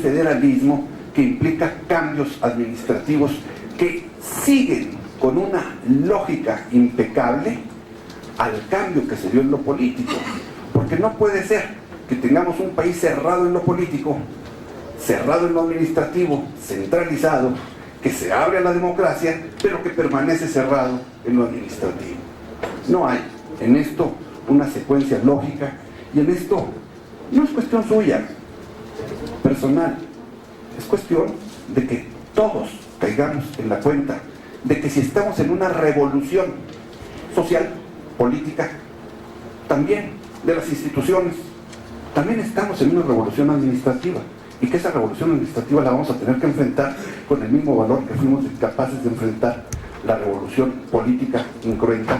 federalismo que implica cambios administrativos que siguen con una lógica impecable al cambio que se dio en lo político, porque no puede ser que tengamos un país cerrado en lo político, cerrado en lo administrativo, centralizado, que se abre a la democracia, pero que permanece cerrado en lo administrativo. No hay en esto una secuencia lógica, y en esto no es cuestión suya, personal, es cuestión de que todos caigamos en la cuenta de que si estamos en una revolución social, política, también de las instituciones, también estamos en una revolución administrativa, y que esa revolución administrativa la vamos a tener que enfrentar con el mismo valor que fuimos capaces de enfrentar la revolución política incruenta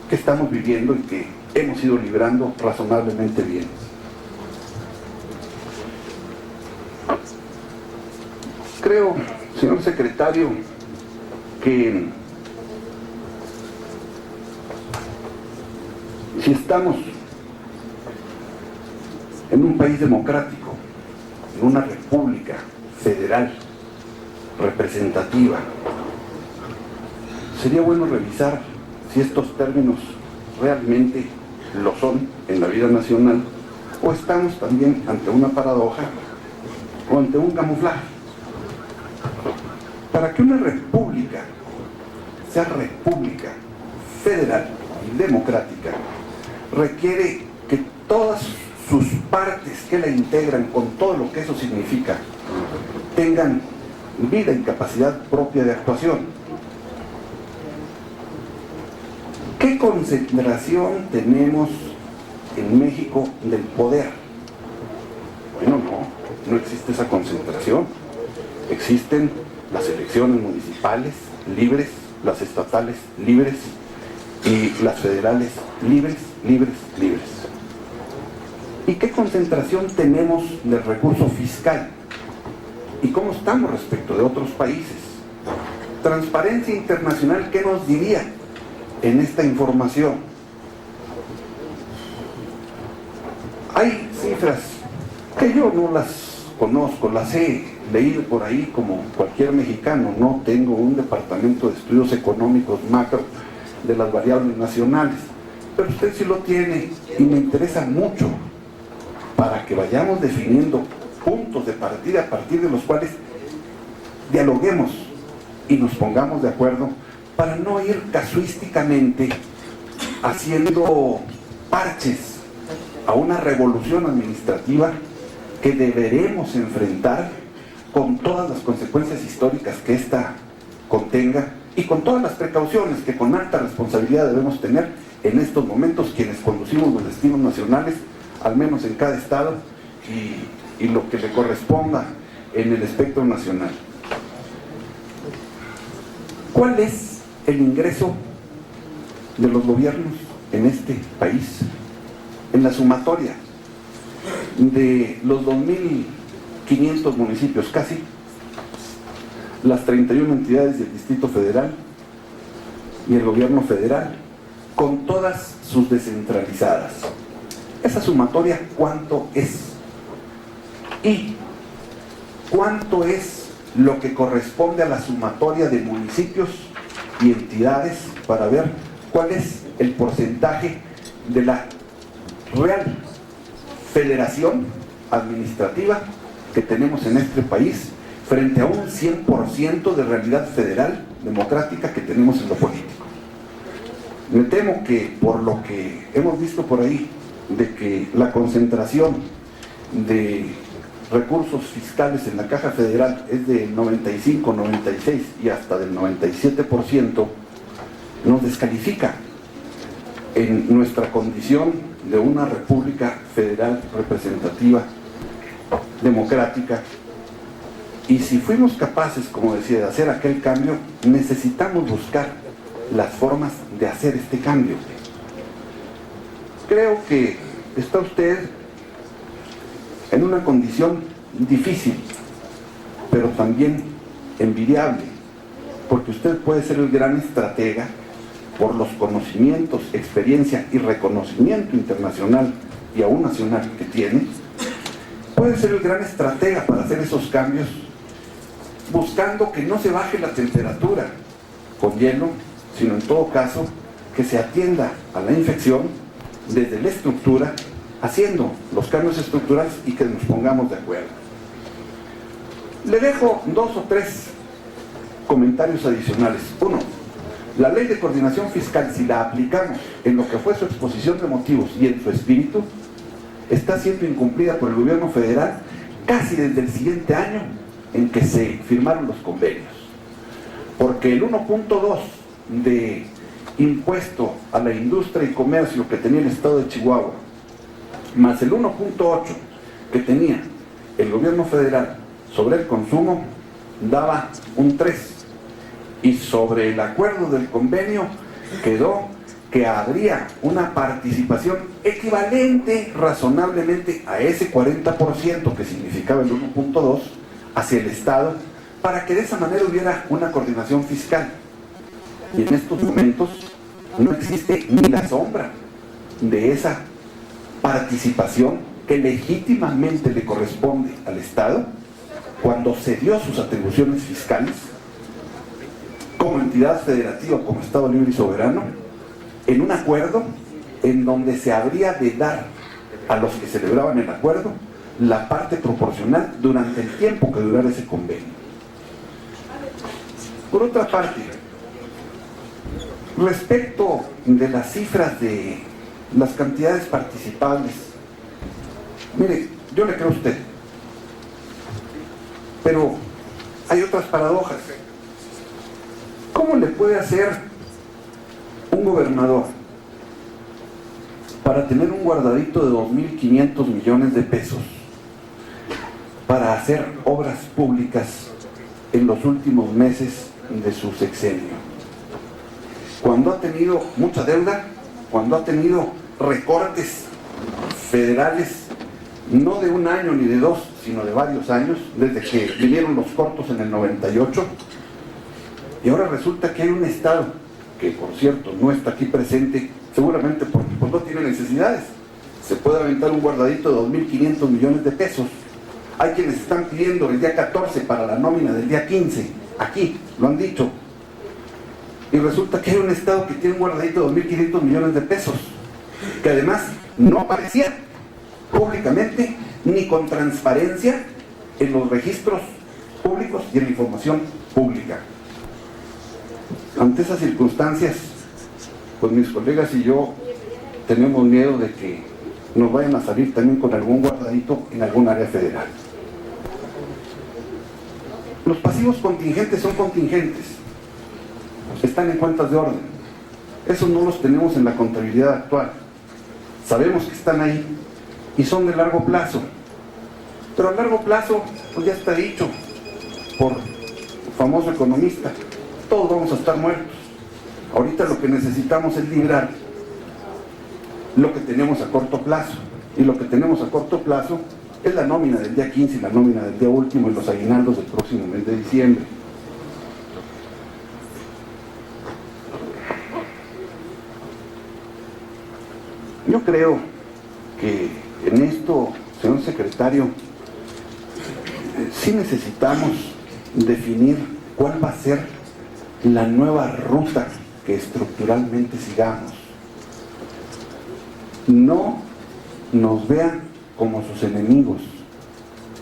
que estamos viviendo y que hemos ido librando razonablemente bien. Creo, señor secretario, que si estamos en un país democrático, en una república federal representativa, sería bueno revisar si estos términos realmente lo son en la vida nacional, o estamos también ante una paradoja o ante un camuflaje. Para que una república sea república federal y democrática, requiere que todas sus partes que la integran, con todo lo que eso significa, tengan vida y capacidad propia de actuación. ¿Qué concentración tenemos en México del poder? Bueno, no existe esa concentración. Existen las elecciones municipales libres, las estatales libres y las federales libres. ¿Y qué concentración tenemos del recurso fiscal? ¿Y cómo estamos respecto de otros países? Transparencia Internacional, ¿qué nos diría en esta información? Hay cifras que yo no las conozco, las he leído por ahí como cualquier mexicano. No tengo un departamento de estudios económicos macro de las variables nacionales, pero usted sí lo tiene, y me interesa mucho para que vayamos definiendo puntos de partida a partir de los cuales dialoguemos y nos pongamos de acuerdo, para no ir casuísticamente haciendo parches a una revolución administrativa que deberemos enfrentar con todas las consecuencias históricas que ésta contenga y con todas las precauciones que con alta responsabilidad debemos tener en estos momentos quienes conducimos los destinos nacionales, al menos en cada estado, y lo que le corresponda en el espectro nacional. ¿Cuál es el ingreso de los gobiernos en este país? En la sumatoria de los 2.500 municipios casi, las 31 entidades del Distrito Federal y el gobierno federal, con todas sus descentralizadas. Esa sumatoria, ¿cuánto es? ¿Y cuánto es lo que corresponde a la sumatoria de municipios y entidades, para ver cuál es el porcentaje de la real federación administrativa que tenemos en este país frente a un 100% de realidad federal democrática que tenemos en lo político? Me temo que por lo que hemos visto por ahí, de que la concentración de recursos fiscales en la caja federal es de 95, 96 y hasta del 97%, nos descalifica en nuestra condición de una república federal representativa, democrática. Y si fuimos capaces, como decía, de hacer aquel cambio, necesitamos buscar las formas de hacer este cambio. Creo que está usted en una condición difícil, pero también envidiable, porque usted puede ser el gran estratega por los conocimientos, experiencia y reconocimiento internacional y aún nacional que tiene. puede ser el gran estratega para hacer esos cambios, buscando que no se baje la temperatura con hielo, sino en todo caso que se atienda a la infección desde la estructura, haciendo los cambios estructurales y que nos pongamos de acuerdo. Le dejo 2 o 3 comentarios adicionales. Uno, la ley de coordinación fiscal, si la aplicamos en lo que fue su exposición de motivos y en su espíritu, está siendo incumplida por el gobierno federal casi desde el siguiente año en que se firmaron los convenios. Porque el 1.2 de impuesto a la industria y comercio que tenía el estado de Chihuahua, más el 1.8 que tenía el gobierno federal sobre el consumo, daba un 3. Y sobre el acuerdo del convenio quedó que habría una participación equivalente razonablemente a ese 40% que significaba el 1.2 hacia el Estado, para que de esa manera hubiera una coordinación fiscal. Y en estos momentos no existe ni la sombra de esa participación que legítimamente le corresponde al Estado cuando cedió sus atribuciones fiscales como entidad federativa, como Estado libre y soberano, en un acuerdo en donde se habría de dar a los que celebraban el acuerdo la parte proporcional durante el tiempo que durara ese convenio. Por otra parte, respecto de las cifras de las cantidades participables, mire, yo le creo a usted, pero hay otras paradojas. ¿Cómo le puede hacer un gobernador para tener un guardadito de 2.500 millones de pesos para hacer obras públicas en los últimos meses de su sexenio? Cuando ha tenido mucha deuda, cuando ha tenido recortes federales, no de un año ni de 2, sino de varios años, desde que vinieron los cortos en el 98, y ahora resulta que hay un Estado, que por cierto no está aquí presente, seguramente porque pues, no tiene necesidades, se puede aventar un guardadito de 2.500 millones de pesos. Hay quienes están pidiendo el día 14 para la nómina del día 15, aquí, lo han dicho, y resulta que hay un Estado que tiene un guardadito de 2.500 millones de pesos, que además no aparecía públicamente ni con transparencia en los registros públicos y en la información pública. Ante esas circunstancias, pues mis colegas y yo tenemos miedo de que nos vayan a salir también con algún guardadito en algún área federal. Los pasivos contingentes son contingentes, están en cuentas de orden. Esos no los tenemos en la contabilidad actual. Sabemos que están ahí y son de largo plazo. Pero a largo plazo, pues ya está dicho por un famoso economista, todos vamos a estar muertos. Ahorita lo que necesitamos es librar lo que tenemos a corto plazo. Y lo que tenemos a corto plazo es la nómina del día 15 y la nómina del día último y los aguinaldos del próximo mes de diciembre. Yo creo que en esto, señor secretario, sí necesitamos definir cuál va a ser la nueva ruta que estructuralmente sigamos. No nos vean como sus enemigos,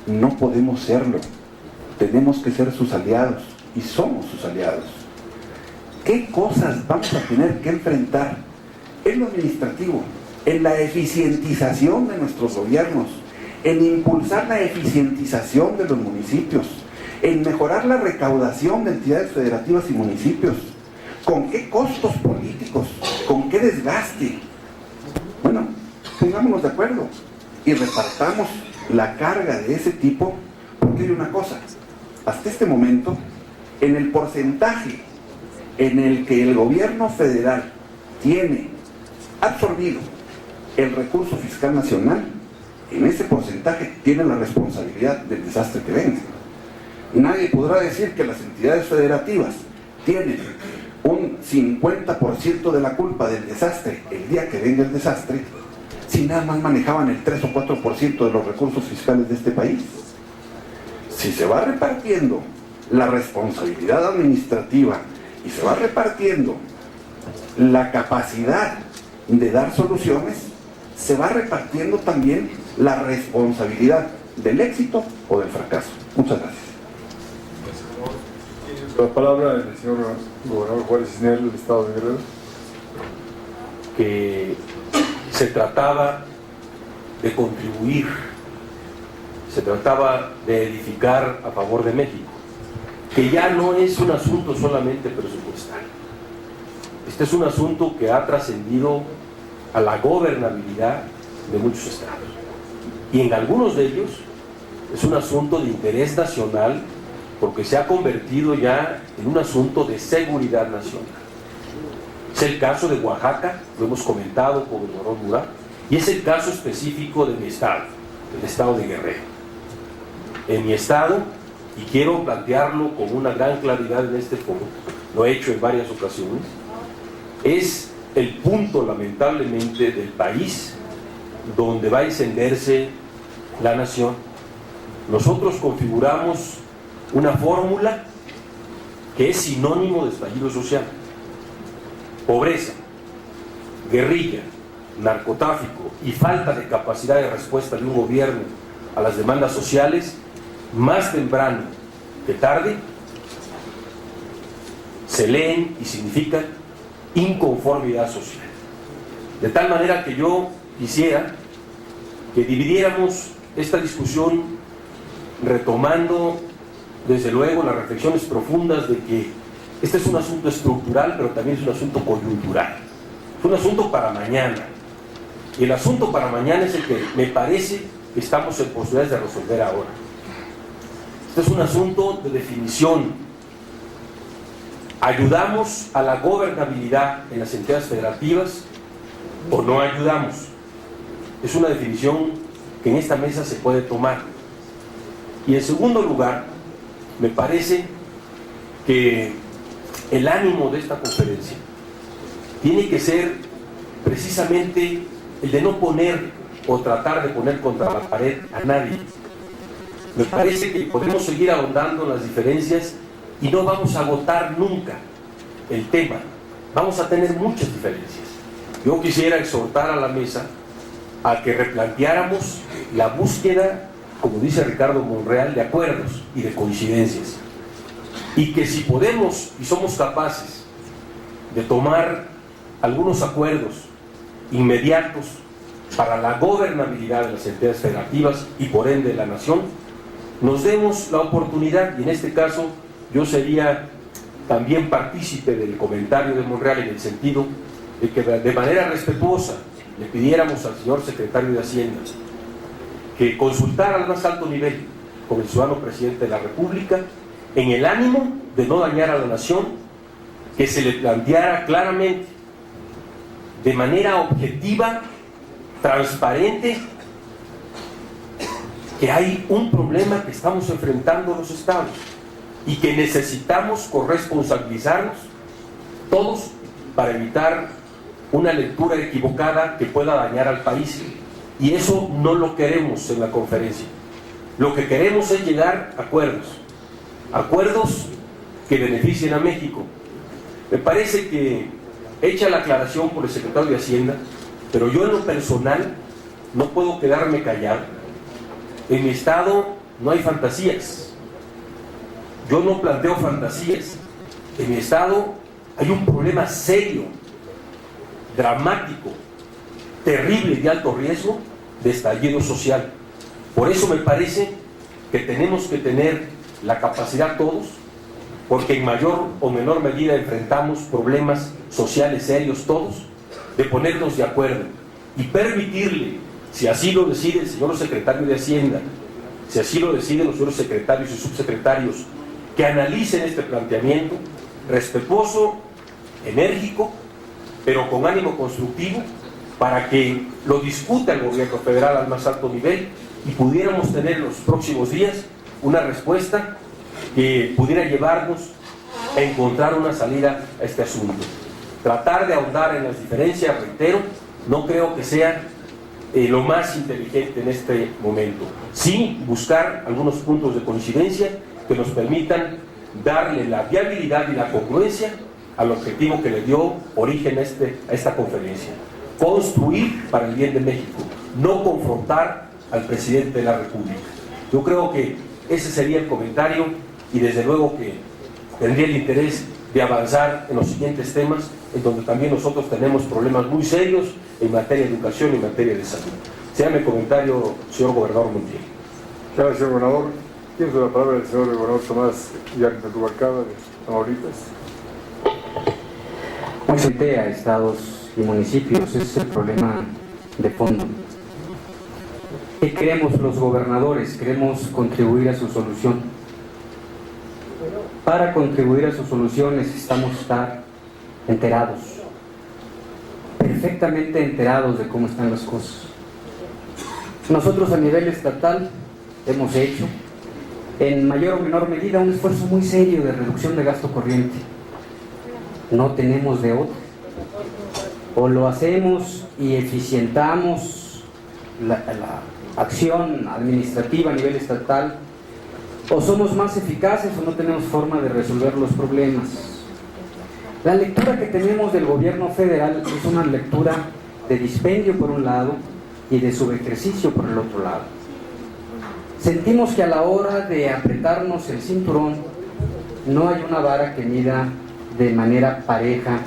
no podemos serlo, tenemos que ser sus aliados y somos sus aliados. ¿Qué cosas vamos a tener que enfrentar en lo administrativo, en la eficientización de nuestros gobiernos, en impulsar la eficientización de los municipios, en mejorar la recaudación de entidades federativas y municipios? ¿Con qué costos políticos? ¿Con qué desgaste? Bueno, pongámonos de acuerdo y repartamos la carga de ese tipo, porque hay una cosa, hasta este momento, en el porcentaje en el que el gobierno federal tiene absorbido el recurso fiscal nacional, en ese porcentaje tiene la responsabilidad del desastre que venga. Nadie podrá decir que las entidades federativas tienen un 50% de la culpa del desastre el día que venga el desastre, si nada más manejaban el 3 o 4% de los recursos fiscales de este país? Si se va repartiendo la responsabilidad administrativa y se va repartiendo la capacidad de dar soluciones, se va repartiendo también la responsabilidad del éxito o del fracaso. Muchas gracias. La palabra del señor gobernador Juárez Cisneros del Estado de Guerrero. Que se trataba de contribuir, se trataba de edificar a favor de México, que ya no es un asunto solamente presupuestal. Este es un asunto que ha trascendido a la gobernabilidad de muchos estados. Y en algunos de ellos es un asunto de interés nacional porque se ha convertido ya en un asunto de seguridad nacional. Es el caso de Oaxaca, lo hemos comentado con el gobernador Murat, y es el caso específico de mi estado, el estado de Guerrero. En mi estado, y quiero plantearlo con una gran claridad en este foro, lo he hecho en varias ocasiones, es el punto, lamentablemente, del país donde va a encenderse la nación. Nosotros configuramos una fórmula que es sinónimo de estallido social. Pobreza, guerrilla, narcotráfico y falta de capacidad de respuesta de un gobierno a las demandas sociales, más temprano que tarde, se leen y significan inconformidad social. De tal manera que yo quisiera que dividiéramos esta discusión retomando desde luego las reflexiones profundas de que este es un asunto estructural, pero también es un asunto coyuntural. Es un asunto para mañana. Y el asunto para mañana es el que me parece que estamos en posibilidades de resolver ahora. Este es un asunto de definición. ¿Ayudamos a la gobernabilidad en las entidades federativas o no ayudamos? Es una definición que en esta mesa se puede tomar. Y en segundo lugar, me parece que el ánimo de esta conferencia tiene que ser precisamente el de no poner o tratar de poner contra la pared a nadie. Me parece que podemos seguir ahondando en las diferencias y no vamos a agotar nunca el tema. Vamos a tener muchas diferencias. Yo quisiera exhortar a la mesa a que replanteáramos la búsqueda, como dice Ricardo Monreal, de acuerdos y de coincidencias. Y que si podemos y somos capaces de tomar algunos acuerdos inmediatos para la gobernabilidad de las entidades federativas y por ende de la nación, nos demos la oportunidad, y en este caso yo sería también partícipe del comentario de Monreal en el sentido de que de manera respetuosa le pidiéramos al señor secretario de Hacienda que consultara al más alto nivel con el ciudadano presidente de la República en el ánimo de no dañar a la nación, que se le planteara claramente, de manera objetiva, transparente, que hay un problema que estamos enfrentando los estados y que necesitamos corresponsabilizarnos todos para evitar una lectura equivocada que pueda dañar al país. Y eso no lo queremos en la conferencia. Lo que queremos es llegar a acuerdos que beneficien a México. Me parece que, hecha la aclaración por el secretario de Hacienda, pero yo en lo personal no puedo quedarme callado. En mi estado no hay fantasías. Yo no planteo fantasías. En mi estado hay un problema serio, dramático, terrible y de alto riesgo de estallido social. Por eso me parece que tenemos que tener la capacidad todos, porque en mayor o menor medida enfrentamos problemas sociales serios todos, de ponernos de acuerdo y permitirle, si así lo decide el señor secretario de Hacienda, si así lo deciden los señores secretarios y subsecretarios, que analicen este planteamiento respetuoso, enérgico, pero con ánimo constructivo, para que lo discuta el gobierno federal al más alto nivel y pudiéramos tener en los próximos días una respuesta que pudiera llevarnos a encontrar una salida a este asunto. Tratar de ahondar en las diferencias, reitero, no creo que sea lo más inteligente en este momento. Sí, buscar algunos puntos de coincidencia que nos permitan darle la viabilidad y la congruencia al objetivo que le dio origen a esta conferencia. Construir para el bien de México, no confrontar al presidente de la República. Yo creo que ese sería el comentario, y desde luego que tendría el interés de avanzar en los siguientes temas, en donde también nosotros tenemos problemas muy serios en materia de educación y en materia de salud. Sea mi comentario, señor gobernador Montiel. Gracias, señor gobernador. Tiene la palabra el señor gobernador Tomás Yarta Rubalcaba de Tamaulipas. Frente a estados y municipios, ese es el problema de fondo. ¿Qué queremos los gobernadores? Queremos contribuir a su solución. Para contribuir a su solución necesitamos estar enterados, perfectamente enterados de cómo están las cosas. Nosotros a nivel estatal hemos hecho, en mayor o menor medida, un esfuerzo muy serio de reducción de gasto corriente. No tenemos de otro. O lo hacemos y eficientamos la acción administrativa a nivel estatal, o somos más eficaces o no tenemos forma de resolver los problemas. La lectura que tenemos del gobierno federal es una lectura de dispendio por un lado y de subejercicio por el otro lado. Sentimos que a la hora de apretarnos el cinturón no hay una vara que mida de manera pareja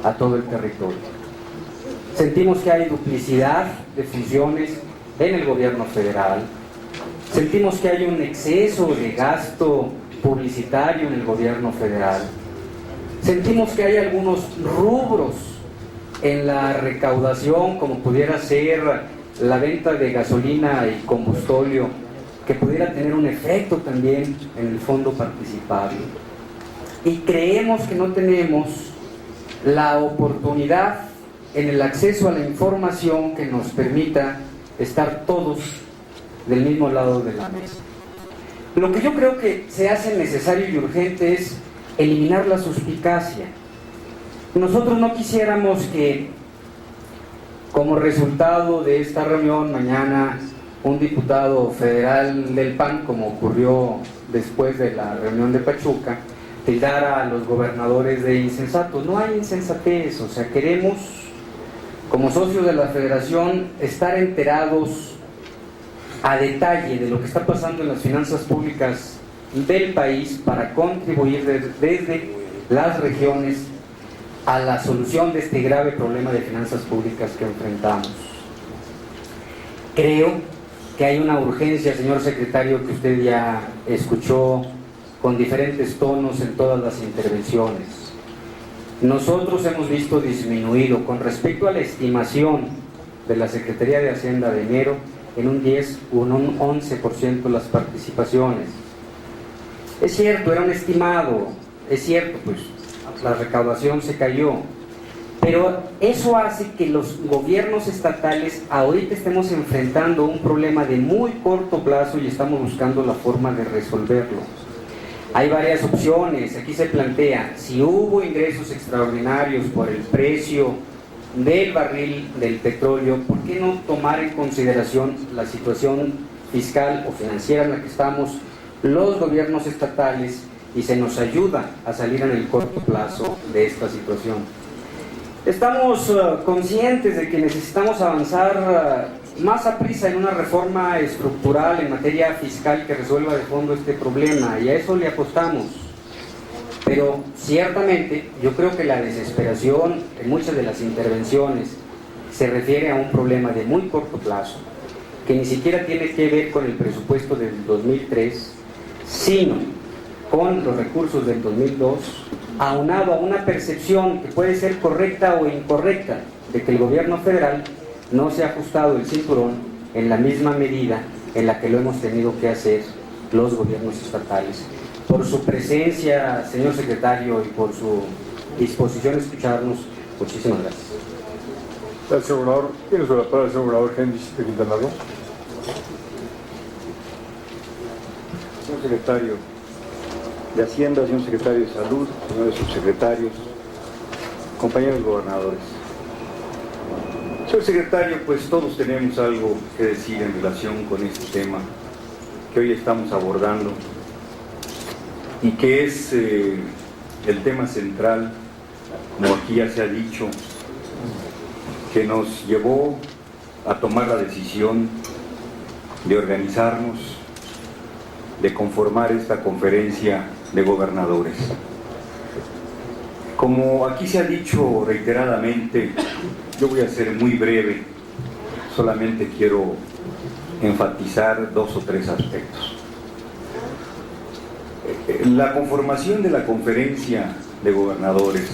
a todo el territorio. Sentimos que hay duplicidad de funciones en el gobierno federal. Sentimos que hay un exceso de gasto publicitario en el gobierno federal. Sentimos que hay algunos rubros en la recaudación, como pudiera ser la venta de gasolina y combustóleo, que pudiera tener un efecto también en el fondo participable. Y creemos que no tenemos la oportunidad en el acceso a la información que nos permita estar todos del mismo lado de la mesa. Lo que yo creo que se hace necesario y urgente es eliminar la suspicacia. Nosotros no quisiéramos que, como resultado de esta reunión, mañana un diputado federal del PAN, como ocurrió después de la reunión de Pachuca, tildara a los gobernadores de insensatos. No hay insensatez, o sea, queremos, como socios de la federación, estar enterados a detalle de lo que está pasando en las finanzas públicas del país para contribuir desde las regiones a la solución de este grave problema de finanzas públicas que enfrentamos. Creo que hay una urgencia, señor secretario, que usted ya escuchó con diferentes tonos en todas las intervenciones. Nosotros hemos visto disminuido con respecto a la estimación de la Secretaría de Hacienda de enero en un 10 o un 11% las participaciones. Es cierto, era un estimado, es cierto, pues la recaudación se cayó, pero eso hace que los gobiernos estatales ahorita estemos enfrentando un problema de muy corto plazo y estamos buscando la forma de resolverlo. Hay varias opciones. Aquí se plantea, si hubo ingresos extraordinarios por el precio del barril del petróleo, ¿por qué no tomar en consideración la situación fiscal o financiera en la que estamos los gobiernos estatales y se nos ayuda a salir en el corto plazo de esta situación? Estamos conscientes de que necesitamos avanzar más a prisa en una reforma estructural en materia fiscal que resuelva de fondo este problema, y a eso le apostamos. Pero ciertamente yo creo que la desesperación en muchas de las intervenciones se refiere a un problema de muy corto plazo, que ni siquiera tiene que ver con el presupuesto del 2003, sino con los recursos del 2002, aunado a una percepción que puede ser correcta o incorrecta de que el gobierno federal no se ha ajustado el cinturón en la misma medida en la que lo hemos tenido que hacer los gobiernos estatales. Por su presencia, señor secretario, y por su disposición a escucharnos, muchísimas gracias. Gracias, señor gobernador. Tiene la palabra el señor gobernador Hendrix de Quintana Roo. Señor secretario de Hacienda, señor secretario de Salud, señores subsecretarios, compañeros gobernadores. Señor secretario, pues todos tenemos algo que decir en relación con este tema que hoy estamos abordando y que es el tema central, como aquí ya se ha dicho, que nos llevó a tomar la decisión de organizarnos, de conformar esta conferencia de gobernadores. Como aquí se ha dicho reiteradamente, yo voy a ser muy breve, solamente quiero enfatizar 2 o 3 aspectos. La conformación de la conferencia de gobernadores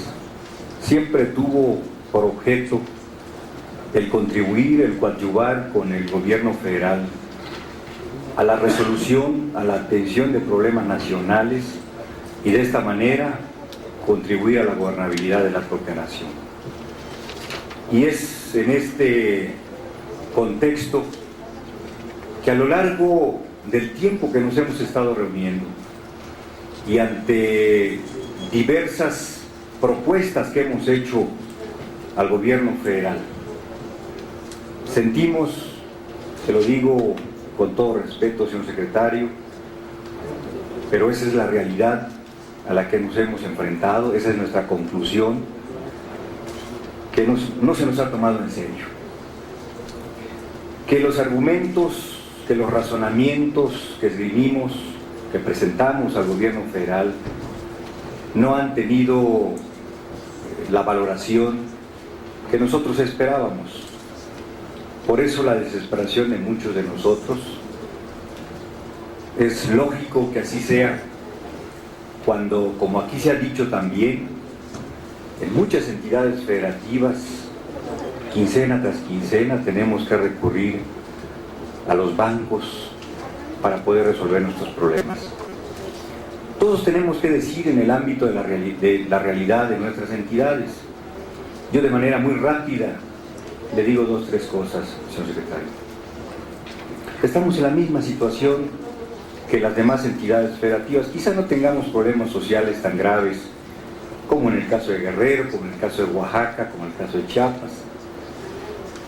siempre tuvo por objeto el contribuir, el coadyuvar con el gobierno federal a la resolución, a la atención de problemas nacionales y de esta manera contribuir a la gobernabilidad de la propia nación. Y es en este contexto que a lo largo del tiempo que nos hemos estado reuniendo y ante diversas propuestas que hemos hecho al gobierno federal, sentimos, se lo digo con todo respeto, señor secretario, pero esa es la realidad a la que nos hemos enfrentado, esa es nuestra conclusión, que no se nos ha tomado en serio. Que los argumentos, que los razonamientos que esgrimimos, que presentamos al gobierno federal, no han tenido la valoración que nosotros esperábamos. Por eso la desesperación de muchos de nosotros. Es lógico que así sea cuando, como aquí se ha dicho también, en muchas entidades federativas, quincena tras quincena, tenemos que recurrir a los bancos para poder resolver nuestros problemas. Todos tenemos que decir en el ámbito de la realidad de nuestras entidades. Yo de manera muy rápida le digo 2 o 3 cosas, señor secretario. Estamos en la misma situación que las demás entidades federativas. Quizá no tengamos problemas sociales tan graves como en el caso de Guerrero, como en el caso de Oaxaca, como en el caso de Chiapas,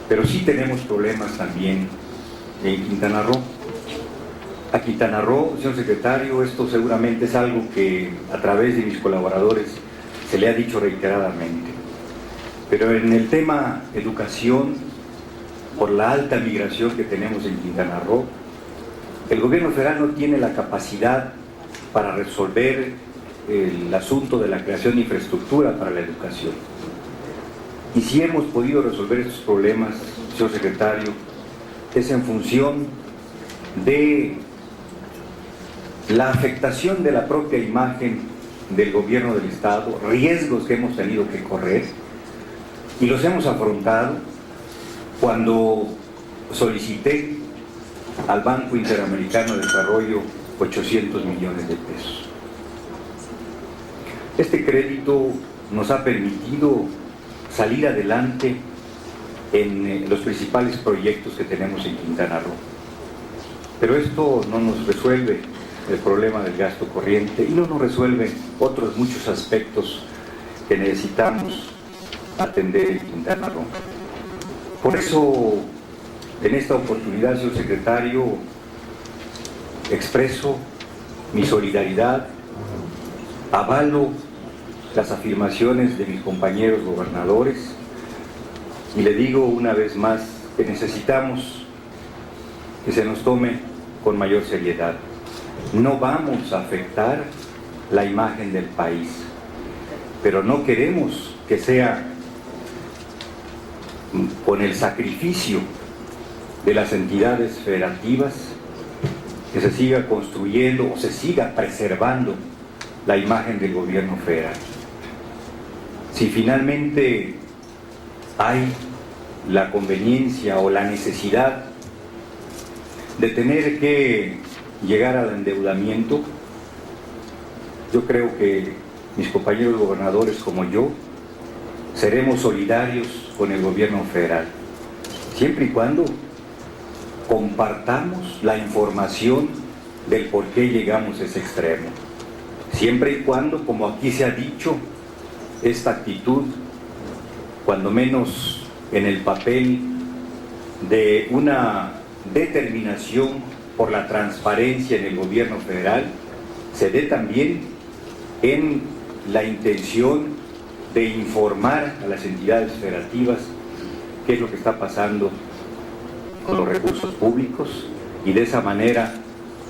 pero sí tenemos problemas también en Quintana Roo. A Quintana Roo, señor secretario, esto seguramente es algo que a través de mis colaboradores se le ha dicho reiteradamente, pero en el tema educación, por la alta migración que tenemos en Quintana Roo, el gobierno federal no tiene la capacidad para resolver el asunto de la creación de infraestructura para la educación. Y si hemos podido resolver estos problemas, señor secretario, es en función de la afectación de la propia imagen del gobierno del Estado, riesgos que hemos tenido que correr, y los hemos afrontado cuando solicité al Banco Interamericano de Desarrollo 800 millones de pesos. Este crédito nos ha permitido salir adelante en los principales proyectos que tenemos en Quintana Roo. Pero esto no nos resuelve el problema del gasto corriente y no nos resuelve otros muchos aspectos que necesitamos atender en Quintana Roo. Por eso, en esta oportunidad, señor secretario, expreso mi solidaridad, avalo las afirmaciones de mis compañeros gobernadores y le digo una vez más que necesitamos que se nos tome con mayor seriedad. No vamos a afectar la imagen del país, pero no queremos que sea con el sacrificio de las entidades federativas que se siga construyendo o se siga preservando la imagen del gobierno federal. Si finalmente hay la conveniencia o la necesidad de tener que llegar al endeudamiento, yo creo que mis compañeros gobernadores como yo seremos solidarios con el gobierno federal, siempre y cuando compartamos la información del por qué llegamos a ese extremo, siempre y cuando, como aquí se ha dicho, esta actitud cuando menos en el papel de una determinación por la transparencia en el gobierno federal, se dé también en la intención de informar a las entidades federativas qué es lo que está pasando con los recursos públicos, y de esa manera,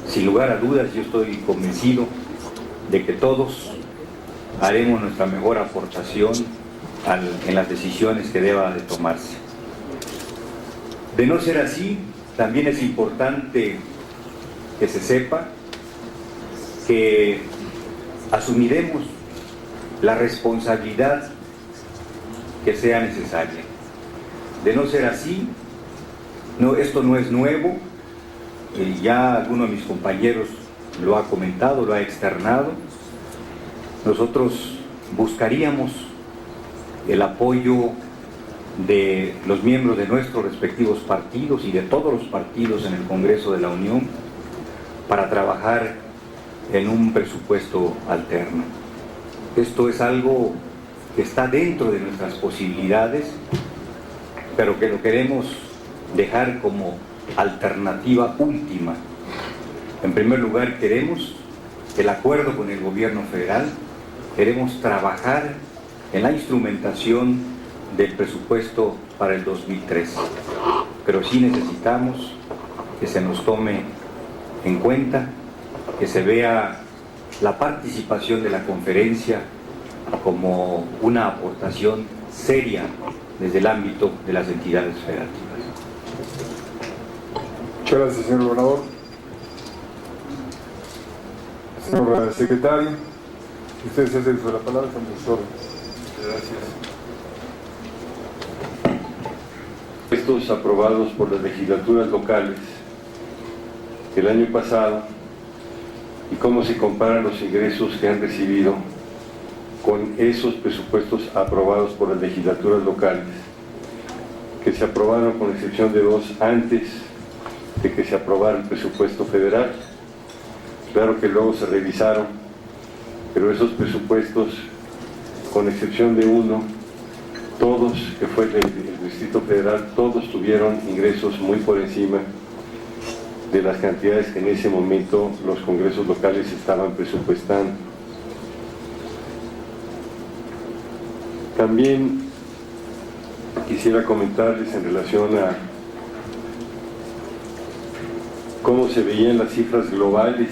sin lugar a dudas, yo estoy convencido de que todos haremos nuestra mejor aportación en las decisiones que deba de tomarse. De no ser así, también es importante que se sepa que asumiremos la responsabilidad que sea necesaria. De no ser así, esto no es nuevo, ya alguno de mis compañeros lo ha comentado, lo ha externado. Nosotros buscaríamos el apoyo de los miembros de nuestros respectivos partidos y de todos los partidos en el Congreso de la Unión para trabajar en un presupuesto alterno. Esto es algo que está dentro de nuestras posibilidades, pero que lo queremos dejar como alternativa última. En primer lugar, queremos el acuerdo con el gobierno federal, queremos trabajar en la instrumentación del presupuesto para el 2013, pero sí necesitamos que se nos tome en cuenta, que se vea la participación de la conferencia como una aportación seria desde el ámbito de las entidades federativas. Muchas gracias, señor gobernador. Señor secretario, usted se hace uso de la palabra, estamos a sus órdenes. Gracias. Estos aprobados por las legislaturas locales el año pasado y cómo se comparan los ingresos que han recibido con esos presupuestos aprobados por las legislaturas locales, que se aprobaron con excepción de dos antes de que se aprobara el presupuesto federal. Claro que luego se revisaron, pero esos presupuestos, con excepción de uno, todos, que fue el Distrito Federal, todos tuvieron ingresos muy por encima de las cantidades que en ese momento los congresos locales estaban presupuestando. También quisiera comentarles en relación a cómo se veían las cifras globales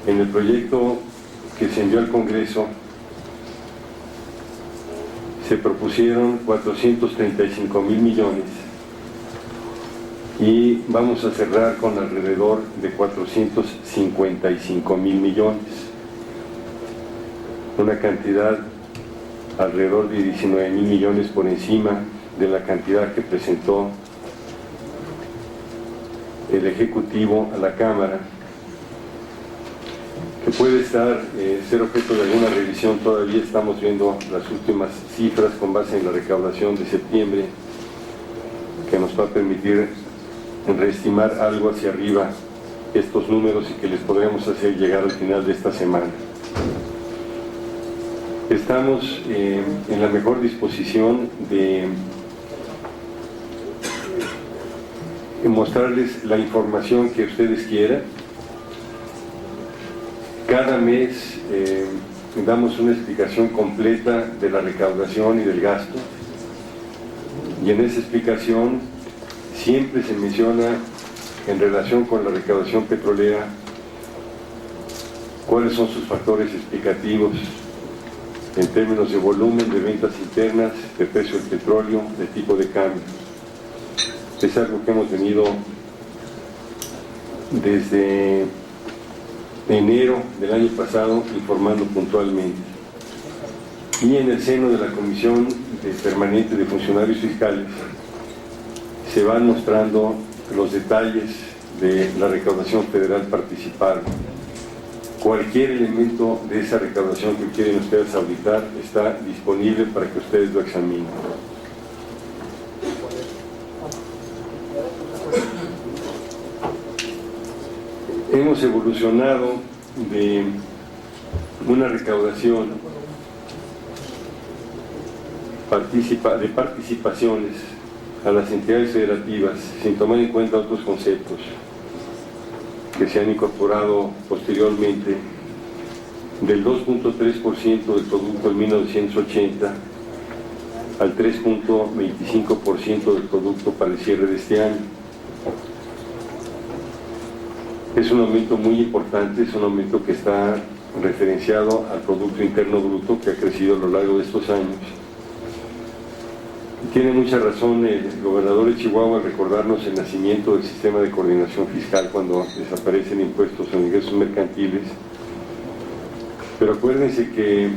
en el proyecto que se envió al Congreso. Se propusieron 435,000 millones y vamos a cerrar con alrededor de 455,000 millones, una cantidad alrededor de 19,000 millones por encima de la cantidad que presentó el Ejecutivo a la Cámara, que puede ser objeto de alguna revisión. Todavía estamos viendo las últimas cifras con base en la recaudación de septiembre, que nos va a permitir reestimar algo hacia arriba estos números y que les podremos hacer llegar al final de esta semana. Estamos en la mejor disposición de mostrarles la información que ustedes quieran. Cada mes damos una explicación completa de la recaudación y del gasto, y en esa explicación siempre se menciona, en relación con la recaudación petrolera, cuáles son sus factores explicativos en términos de volumen de ventas internas, de precio del petróleo, de tipo de cambio. Es algo que hemos venido desde enero del año pasado informando puntualmente. Y en el seno de la Comisión Permanente de Funcionarios Fiscales se van mostrando los detalles de la recaudación federal participada. Cualquier elemento de esa recaudación que quieren ustedes auditar está disponible para que ustedes lo examinen. Hemos evolucionado de una recaudación participaciones a las entidades federativas sin tomar en cuenta otros conceptos que se han incorporado posteriormente, del 2.3% del producto en 1980 al 3.25% del producto para el cierre de este año. Es un aumento muy importante, es un aumento que está referenciado al Producto Interno Bruto, que ha crecido a lo largo de estos años. Tiene mucha razón el gobernador de Chihuahua al recordarnos el nacimiento del sistema de coordinación fiscal cuando desaparecen impuestos en ingresos mercantiles. Pero acuérdense que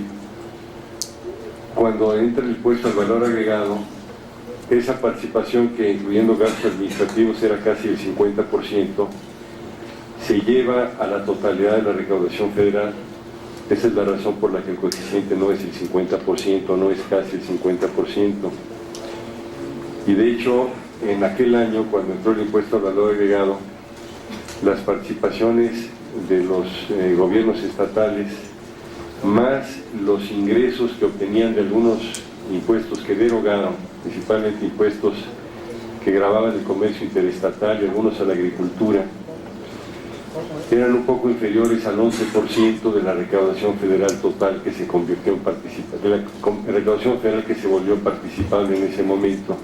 cuando entra el impuesto al valor agregado, esa participación, que incluyendo gastos administrativos era casi el 50%, se lleva a la totalidad de la recaudación federal. Esa es la razón por la que el coeficiente no es el 50%, no es casi el 50%. Y de hecho, en aquel año, cuando entró el impuesto al valor agregado, las participaciones de los gobiernos estatales, más los ingresos que obtenían de algunos impuestos que derogaron, principalmente impuestos que gravaban el comercio interestatal y algunos a la agricultura, eran un poco inferiores al 11% de la recaudación federal total que se convirtió en participable, de la recaudación federal que se volvió participable en ese momento.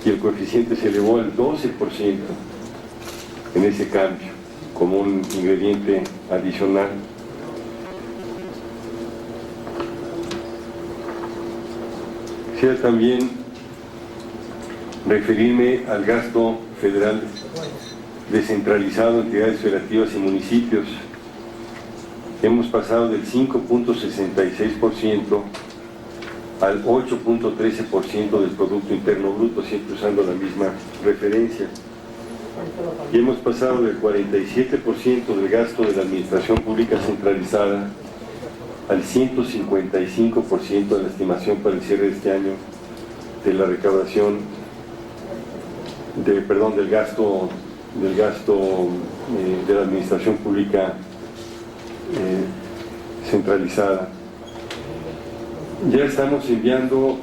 Y el coeficiente se elevó al 12% en ese cambio, como un ingrediente adicional. Quisiera también referirme al gasto federal descentralizado, entidades federativas y municipios. Hemos pasado del 5.66% al 8.13% del Producto Interno Bruto, siempre usando la misma referencia. Y hemos pasado del 47% del gasto de la administración pública centralizada al 155% de la estimación para el cierre de este año de la recaudación, del gasto de la administración pública centralizada. Ya estamos enviando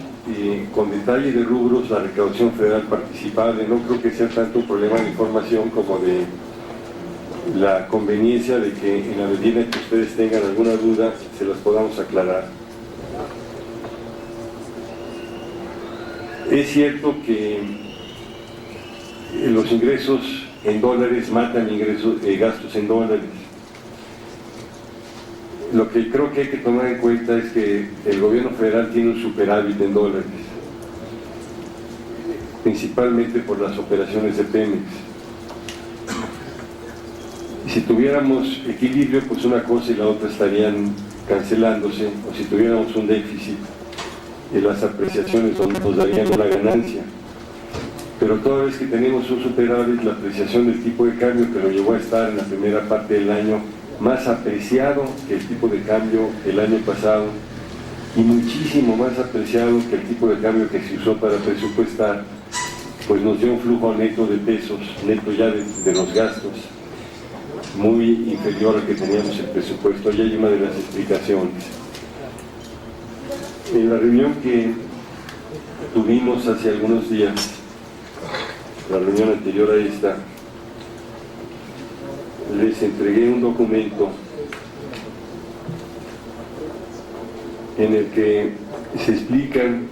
con detalle de rubros la recaudación federal participable. No creo que sea tanto un problema de información como de la conveniencia de que en la medida que ustedes tengan alguna duda se las podamos aclarar. Es cierto que los ingresos en dólares matan gastos en dólares. Lo que creo que hay que tomar en cuenta es que el gobierno federal tiene un superávit en dólares, principalmente por las operaciones de Pemex. Si tuviéramos equilibrio, pues una cosa y la otra estarían cancelándose, o si tuviéramos un déficit, las apreciaciones nos darían una ganancia. Pero toda vez que tenemos un superávit, la apreciación del tipo de cambio, que lo llevó a estar en la primera parte del año más apreciado que el tipo de cambio el año pasado, y muchísimo más apreciado que el tipo de cambio que se usó para presupuestar, pues nos dio un flujo neto de pesos, neto ya de los gastos, muy inferior al que teníamos el presupuesto. Y hay una de las explicaciones. En la reunión que tuvimos hace algunos días, la reunión anterior a esta, les entregué un documento en el que se explican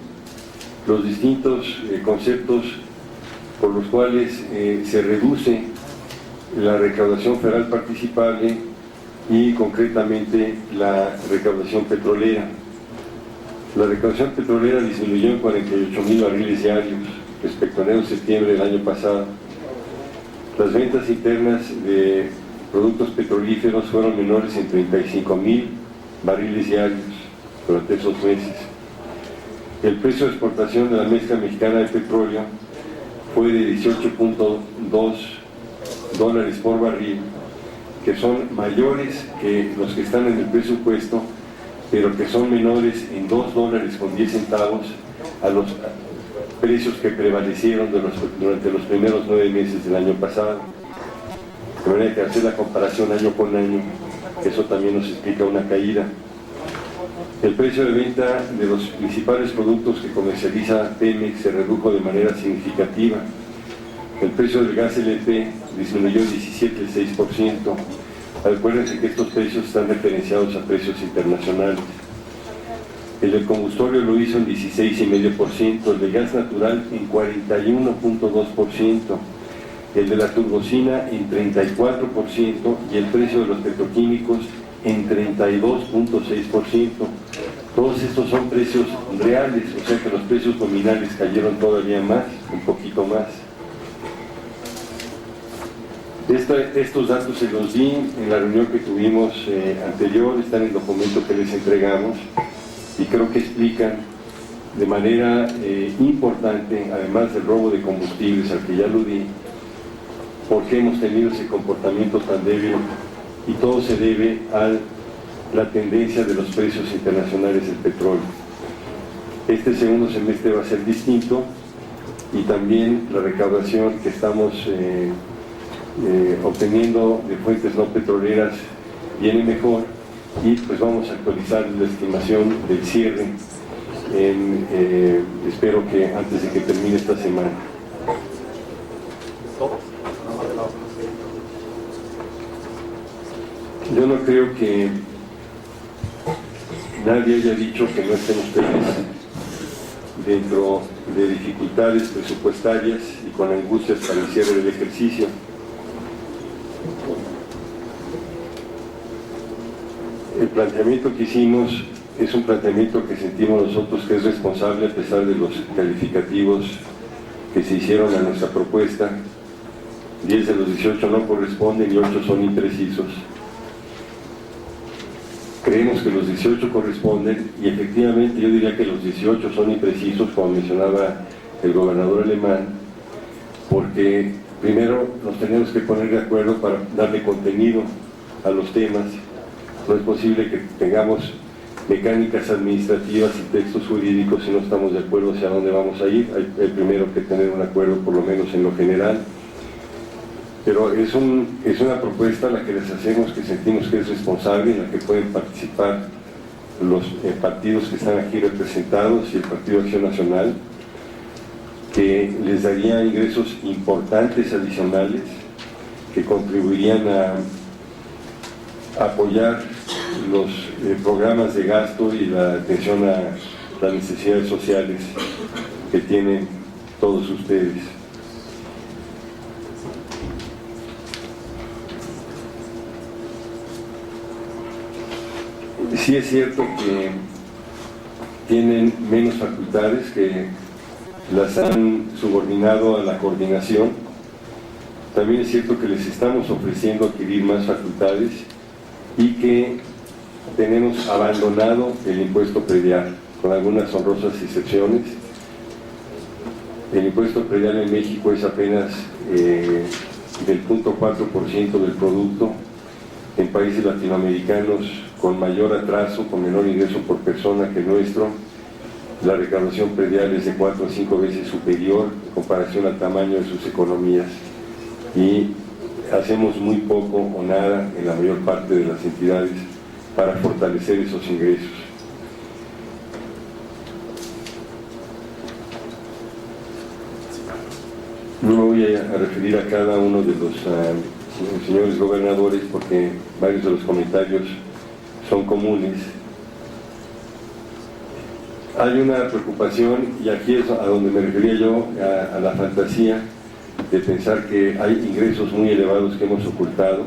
los distintos conceptos por los cuales se reduce la recaudación federal participable y concretamente la recaudación petrolera. La recaudación petrolera disminuyó en 48,000 barriles diarios respecto a enero de septiembre del año pasado. Las ventas internas de productos petrolíferos fueron menores en 35,000 barriles diarios durante esos meses. El precio de exportación de la mezcla mexicana de petróleo fue de $18.2 por barril, que son mayores que los que están en el presupuesto, pero que son menores en $2.10 a los precios que prevalecieron durante los primeros 9 meses del año pasado. De manera que hacer la comparación año con año, eso también nos explica una caída. El precio de venta de los principales productos que comercializa Pemex se redujo de manera significativa. El precio del gas LP disminuyó 17,6%. Acuérdense que estos precios están referenciados a precios internacionales. El del combustible lo hizo en 16,5%, el de gas natural en 41,2%, el de la turbocina en 34% y el precio de los petroquímicos en 32,6%. Todos estos son precios reales, o sea que los precios nominales cayeron todavía más, un poquito más. Estos datos se los di en la reunión que tuvimos anterior, están en el documento que les entregamos y creo que explican de manera importante, además del robo de combustibles al que ya aludí, por qué hemos tenido ese comportamiento tan débil, y todo se debe a la tendencia de los precios internacionales del petróleo. Este segundo semestre va a ser distinto y también la recaudación que estamos obteniendo de fuentes no petroleras viene mejor y pues vamos a actualizar la estimación del cierre espero que antes de que termine esta semana. Yo no creo que nadie haya dicho que no estén ustedes dentro de dificultades presupuestarias y con angustias para el cierre del ejercicio. El planteamiento que hicimos es un planteamiento que sentimos nosotros que es responsable a pesar de los calificativos que se hicieron a nuestra propuesta. 10 de los 18 no corresponden y 8 son imprecisos. Creemos que los 18 corresponden y efectivamente yo diría que los 18 son imprecisos, como mencionaba el gobernador alemán, porque primero nos tenemos que poner de acuerdo para darle contenido a los temas. No es posible que tengamos mecánicas administrativas y textos jurídicos si no estamos de acuerdo hacia dónde vamos a ir. Hay primero que tener un acuerdo por lo menos en lo general. Pero es una propuesta a la que les hacemos que sentimos que es responsable, en la que pueden participar los partidos que están aquí representados y el Partido Acción Nacional, que les daría ingresos importantes adicionales, que contribuirían a apoyar los programas de gasto y la atención a las necesidades sociales que tienen todos ustedes. Sí es cierto que tienen menos facultades, que las han subordinado a la coordinación. También es cierto que les estamos ofreciendo adquirir más facultades y que tenemos abandonado el impuesto predial, con algunas honrosas excepciones. El impuesto predial en México es apenas del 0.4% del producto. En países latinoamericanos con mayor atraso, con menor ingreso por persona que el nuestro, la recaudación predial es de 4 a 5 veces superior en comparación al tamaño de sus economías y hacemos muy poco o nada en la mayor parte de las entidades para fortalecer esos ingresos. No me voy a referir a cada uno de los señores gobernadores porque varios de los comentarios son comunes. Hay una preocupación, y aquí es a donde me refería yo, a la fantasía de pensar que hay ingresos muy elevados que hemos ocultado.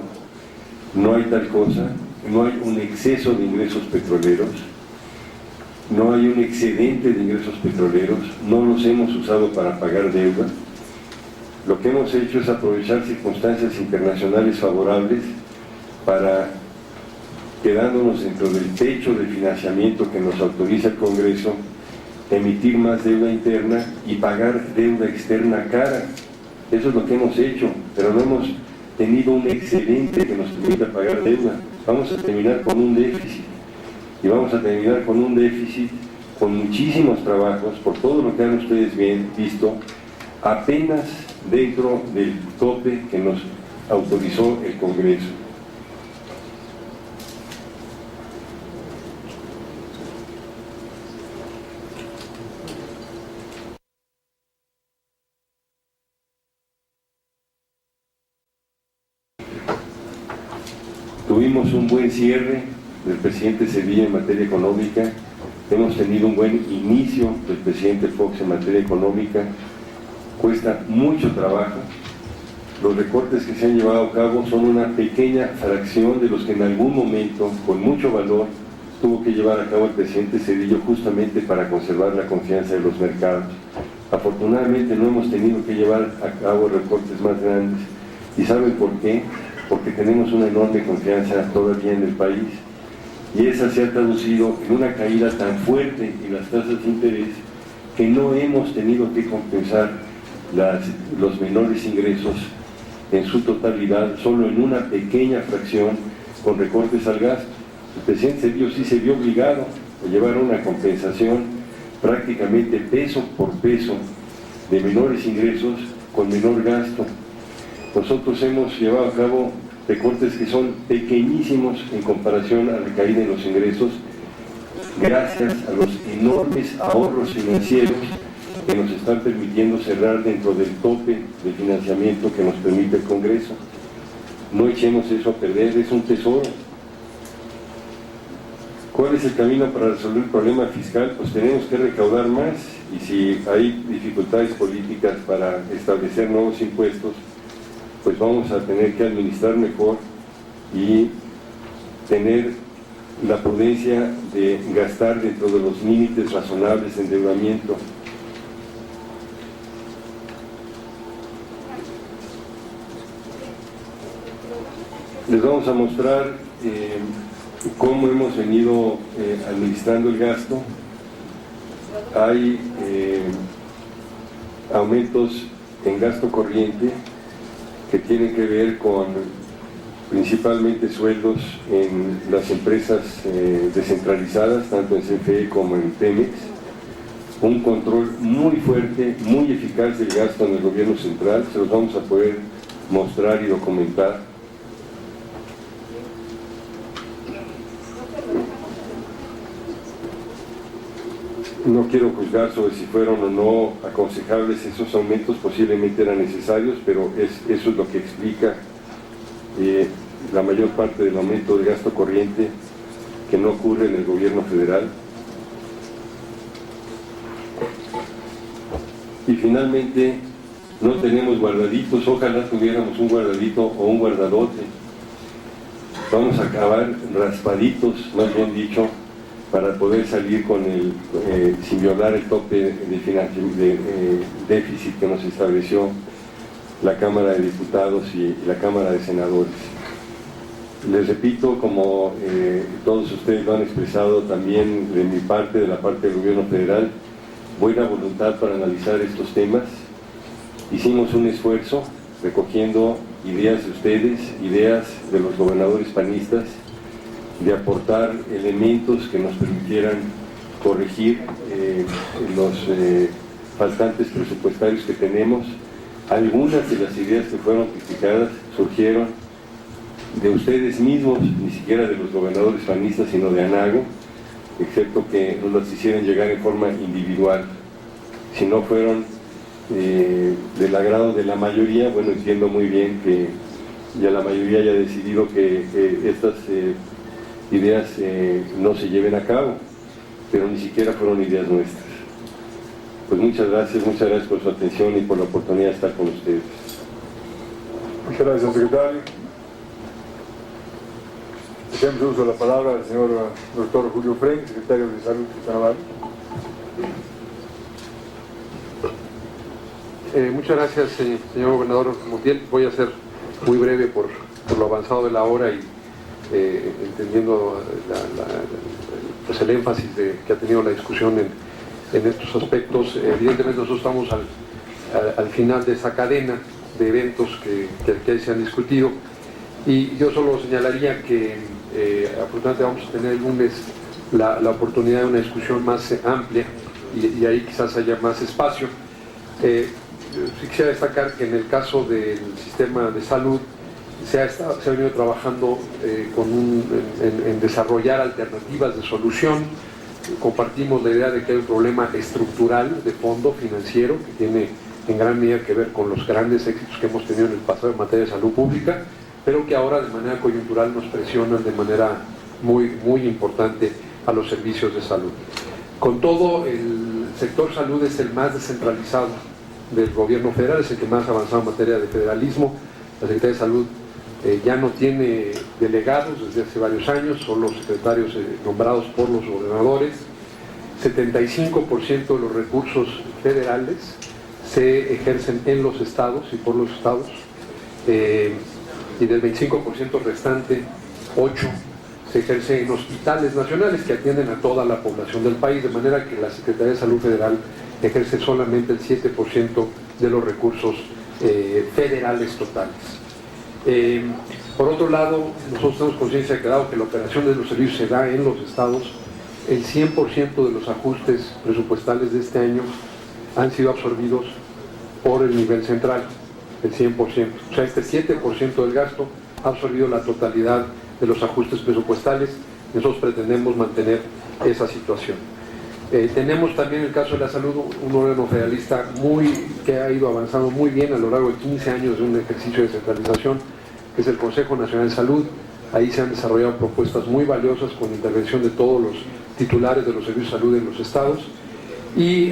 No hay tal cosa, no hay un exceso de ingresos petroleros, no hay un excedente de ingresos petroleros, no los hemos usado para pagar deuda. Lo que hemos hecho es aprovechar circunstancias internacionales favorables para, quedándonos dentro del techo de financiamiento que nos autoriza el Congreso, emitir más deuda interna y pagar deuda externa cara. Eso es lo que hemos hecho, pero no hemos tenido un excedente que nos permita pagar deuda. Vamos a terminar con un déficit, y vamos a terminar con un déficit con muchísimos trabajos, por todo lo que han ustedes bien visto, apenas dentro del tope que nos autorizó el Congreso. Tuvimos un buen cierre del presidente Zedillo en materia económica, hemos tenido un buen inicio del presidente Fox en materia económica, cuesta mucho trabajo. Los recortes que se han llevado a cabo son una pequeña fracción de los que en algún momento, con mucho valor, tuvo que llevar a cabo el presidente Zedillo justamente para conservar la confianza de los mercados. Afortunadamente no hemos tenido que llevar a cabo recortes más grandes. ¿Y saben por qué? Porque tenemos una enorme confianza todavía en el país. Y esa se ha traducido en una caída tan fuerte en las tasas de interés que no hemos tenido que compensar los menores ingresos en su totalidad, solo en una pequeña fracción con recortes al gasto. El presidente Zedillo sí se vio obligado a llevar una compensación prácticamente peso por peso de menores ingresos con menor gasto. Nosotros hemos llevado a cabo recortes que son pequeñísimos en comparación a la caída en los ingresos, gracias a los enormes ahorros financieros que nos están permitiendo cerrar dentro del tope de financiamiento que nos permite el Congreso. No echemos eso a perder, es un tesoro. ¿Cuál es el camino para resolver el problema fiscal? Pues tenemos que recaudar más, y si hay dificultades políticas para establecer nuevos impuestos, pues vamos a tener que administrar mejor y tener la prudencia de gastar dentro de los límites razonables de endeudamiento. Les vamos a mostrar cómo hemos venido administrando el gasto. Hay aumentos en gasto corriente que tienen que ver con principalmente sueldos en las empresas descentralizadas, tanto en CFE como en Pemex, un control muy fuerte, muy eficaz del gasto en el gobierno central. Se los vamos a poder mostrar y documentar. No quiero juzgar sobre si fueron o no aconsejables esos aumentos, posiblemente eran necesarios, pero eso es lo que explica la mayor parte del aumento del gasto corriente que no ocurre en el gobierno federal. Y finalmente, no tenemos guardaditos, ojalá tuviéramos un guardadito o un guardadote. Vamos a acabar raspaditos, más bien dicho, para poder salir con sin violar el tope de déficit que nos estableció la Cámara de Diputados y la Cámara de Senadores. Les repito, como todos ustedes lo han expresado también de mi parte, de la parte del gobierno federal, buena voluntad para analizar estos temas. Hicimos un esfuerzo recogiendo ideas de ustedes, ideas de los gobernadores panistas, de aportar elementos que nos permitieran corregir los faltantes presupuestarios que tenemos. Algunas de las ideas que fueron criticadas surgieron de ustedes mismos, ni siquiera de los gobernadores panistas, sino de ANAGO, excepto que nos las hicieron llegar en forma individual. Si no fueron del agrado de la mayoría, bueno, entiendo muy bien que ya la mayoría haya decidido que estas ideas no se lleven a cabo, pero ni siquiera fueron ideas nuestras. Pues muchas gracias por su atención y por la oportunidad de estar con ustedes. Muchas gracias, secretario. Dejemos uso de la palabra al señor doctor Julio Frenk, secretario de Salud de Navarra. Muchas gracias, señor gobernador Montiel. Voy a ser muy breve por lo avanzado de la hora y entendiendo pues el énfasis que ha tenido la discusión en estos aspectos. Evidentemente nosotros estamos al final de esa cadena de eventos que se han discutido, y yo solo señalaría que afortunadamente vamos a tener el lunes la oportunidad de una discusión más amplia y ahí quizás haya más espacio. Sí quisiera destacar que en el caso del sistema de salud se ha venido trabajando en desarrollar alternativas de solución. Compartimos la idea de que hay un problema estructural de fondo financiero que tiene en gran medida que ver con los grandes éxitos que hemos tenido en el pasado en materia de salud pública, pero que ahora de manera coyuntural nos presionan de manera muy importante a los servicios de salud. Con todo, el sector salud es el más descentralizado del gobierno federal, es el que más ha avanzado en materia de federalismo. La Secretaría de Salud ya no tiene delegados desde hace varios años, son los secretarios nombrados por los gobernadores. 75% de los recursos federales se ejercen en los estados y por los estados, y del 25% restante, 8% se ejerce en hospitales nacionales que atienden a toda la población del país, de manera que la Secretaría de Salud Federal ejerce solamente el 7% de los recursos federales totales. Por otro lado, nosotros tenemos conciencia de que dado que la operación de los servicios se da en los estados, el 100% de los ajustes presupuestales de este año han sido absorbidos por el nivel central, el 100%. O sea, este 7% del gasto ha absorbido la totalidad de los ajustes presupuestales. Nosotros pretendemos mantener esa situación. Tenemos también el caso de la salud, un órgano federalista que ha ido avanzando muy bien a lo largo de 15 años de un ejercicio de centralización, que es el Consejo Nacional de Salud. Ahí se han desarrollado propuestas muy valiosas con la intervención de todos los titulares de los servicios de salud en los estados. Y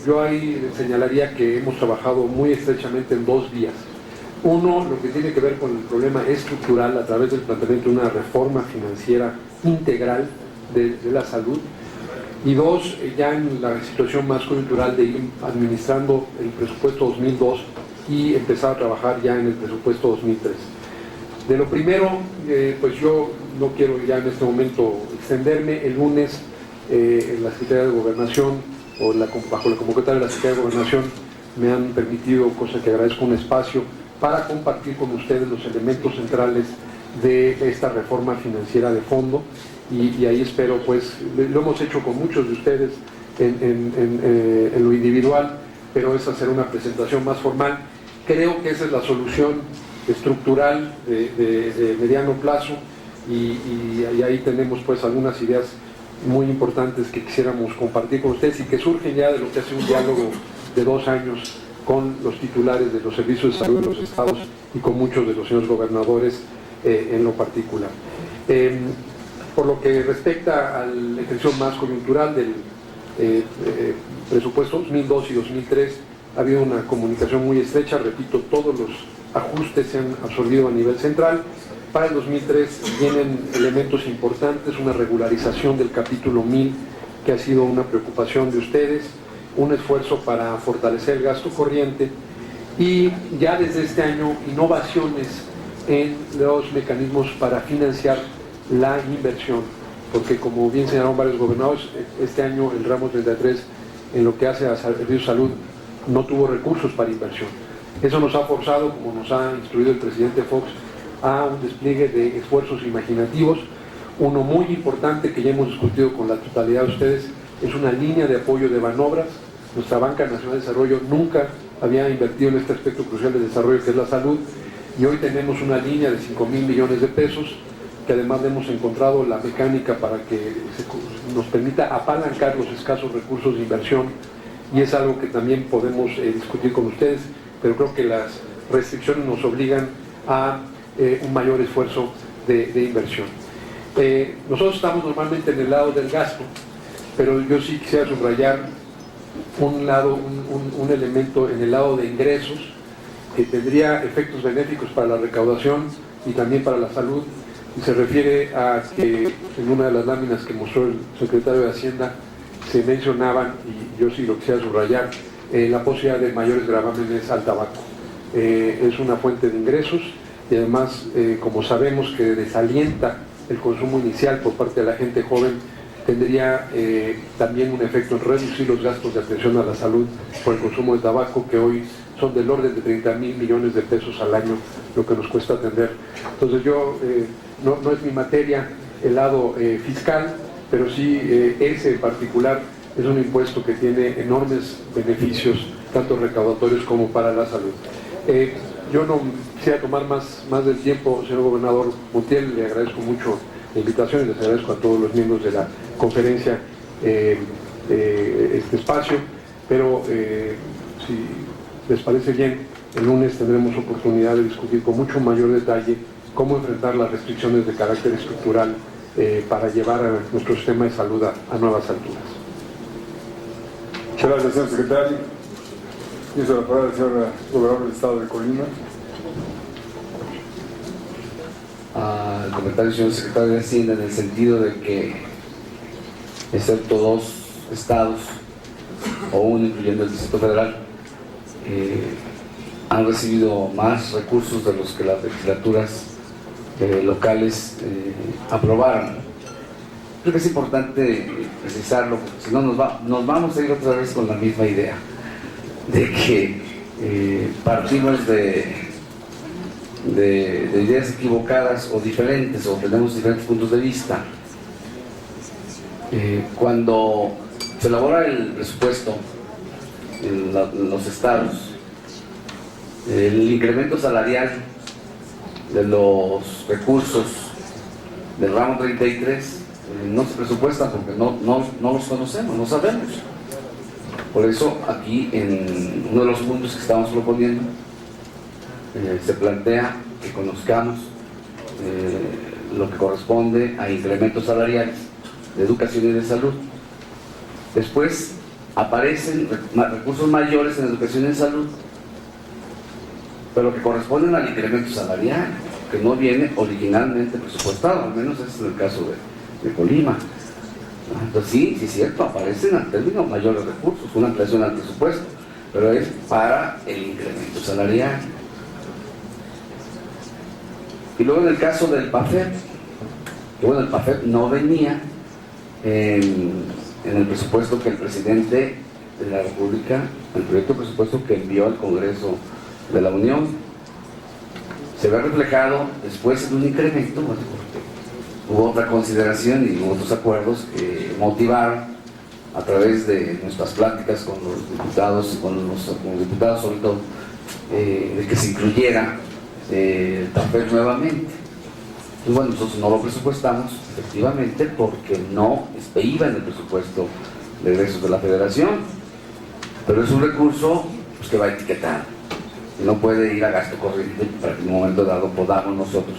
yo ahí señalaría que hemos trabajado muy estrechamente en dos vías. Uno, lo que tiene que ver con el problema estructural a través del planteamiento de una reforma financiera integral de la salud. Y dos, ya en la situación más coyuntural de ir administrando el presupuesto 2002 y empezar a trabajar ya en el presupuesto 2003. De lo primero, pues yo no quiero ya en este momento extenderme. El lunes en la Secretaría de Gobernación, o bajo la convocatoria de la Secretaría de Gobernación, me han permitido, cosa que agradezco, un espacio para compartir con ustedes los elementos centrales de esta reforma financiera de fondo, y ahí espero, pues, lo hemos hecho con muchos de ustedes en lo individual, pero es hacer una presentación más formal. Creo que esa es la solución estructural de mediano plazo, y ahí tenemos pues algunas ideas muy importantes que quisiéramos compartir con ustedes y que surgen ya de lo que hace un diálogo de 2 años con los titulares de los servicios de salud de los estados y con muchos de los señores gobernadores en lo particular. Por lo que respecta al ejercicio más coyuntural del presupuesto 2002 y 2003, ha habido una comunicación muy estrecha. Repito, todos los ajustes se han absorbido a nivel central. Para el 2003 vienen elementos importantes, una regularización del capítulo 1000, que ha sido una preocupación de ustedes, un esfuerzo para fortalecer el gasto corriente, y ya desde este año innovaciones en los mecanismos para financiar la inversión, porque como bien señalaron varios gobernadores, este año el ramo 33 en lo que hace a servicios de salud no tuvo recursos para inversión. Eso nos ha forzado, como nos ha instruido el presidente Fox, a un despliegue de esfuerzos imaginativos. Uno muy importante que ya hemos discutido con la totalidad de ustedes es una línea de apoyo de Banobras. Nuestra Banca Nacional de Desarrollo nunca había invertido en este aspecto crucial de desarrollo que es la salud, y hoy tenemos una línea de 5,000 millones de pesos, que además hemos encontrado la mecánica para que nos permita apalancar los escasos recursos de inversión, y es algo que también podemos discutir con ustedes, pero creo que las restricciones nos obligan a un mayor esfuerzo de inversión. Nosotros estamos normalmente en el lado del gasto, pero yo sí quisiera subrayar un elemento en el lado de ingresos que tendría efectos benéficos para la recaudación y también para la salud, y se refiere a que en una de las láminas que mostró el secretario de Hacienda se mencionaban, y yo sí lo quisiera subrayar, la posibilidad de mayores gravámenes al tabaco. Es una fuente de ingresos, y además, como sabemos que desalienta el consumo inicial por parte de la gente joven, tendría también un efecto en reducir los gastos de atención a la salud por el consumo de tabaco, que hoy son del orden de 30,000 millones de pesos al año lo que nos cuesta atender. Entonces yo, no es mi materia el lado fiscal, pero sí ese en particular es un impuesto que tiene enormes beneficios, tanto recaudatorios como para la salud. Yo no quisiera tomar más del tiempo, señor gobernador Montiel. Le agradezco mucho la invitación y les agradezco a todos los miembros de la conferencia este espacio, pero si les parece bien, el lunes tendremos oportunidad de discutir con mucho mayor detalle cómo enfrentar las restricciones de carácter estructural para llevar a nuestro sistema de salud a nuevas alturas. Muchas gracias, señor secretario. Tiene la palabra el señor gobernador del Estado de Colima. El comentario del señor secretario de Hacienda en el sentido de que, excepto 2 estados, o uno incluyendo el Distrito Federal, han recibido más recursos de los que las legislaturas locales aprobaron. Creo que es importante precisarlo, porque si no nos vamos a ir otra vez con la misma idea de que partimos de ideas equivocadas o diferentes, o tenemos diferentes puntos de vista. Cuando se elabora el presupuesto en los estados, el incremento salarial de los recursos del ramo 33 no se presupuestan porque no los conocemos, no sabemos. Por eso aquí en uno de los puntos que estamos proponiendo se plantea que conozcamos lo que corresponde a incrementos salariales de educación y de salud. Después aparecen recursos mayores en educación y en salud, pero que corresponden al incremento salarial, que no viene originalmente presupuestado, al menos ese es el caso de Colima. Entonces sí es cierto, aparecen al término mayores recursos, una ampliación al presupuesto, pero es para el incremento salarial. Y luego en el caso del PAFEP, que bueno, el PAFEP no venía en el presupuesto que el presidente de la República, el proyecto de presupuesto que envió al Congreso de la Unión, se ve reflejado después en un incremento, bueno, porque hubo otra consideración y hubo otros acuerdos que motivaron a través de nuestras pláticas con los diputados, con los diputados sobre todo, de que se incluyera el PAFEP nuevamente. Y bueno, nosotros no lo presupuestamos efectivamente porque no iba en el presupuesto de egresos de la Federación, pero es un recurso pues, que va etiquetado y no puede ir a gasto corriente para que en un momento dado podamos nosotros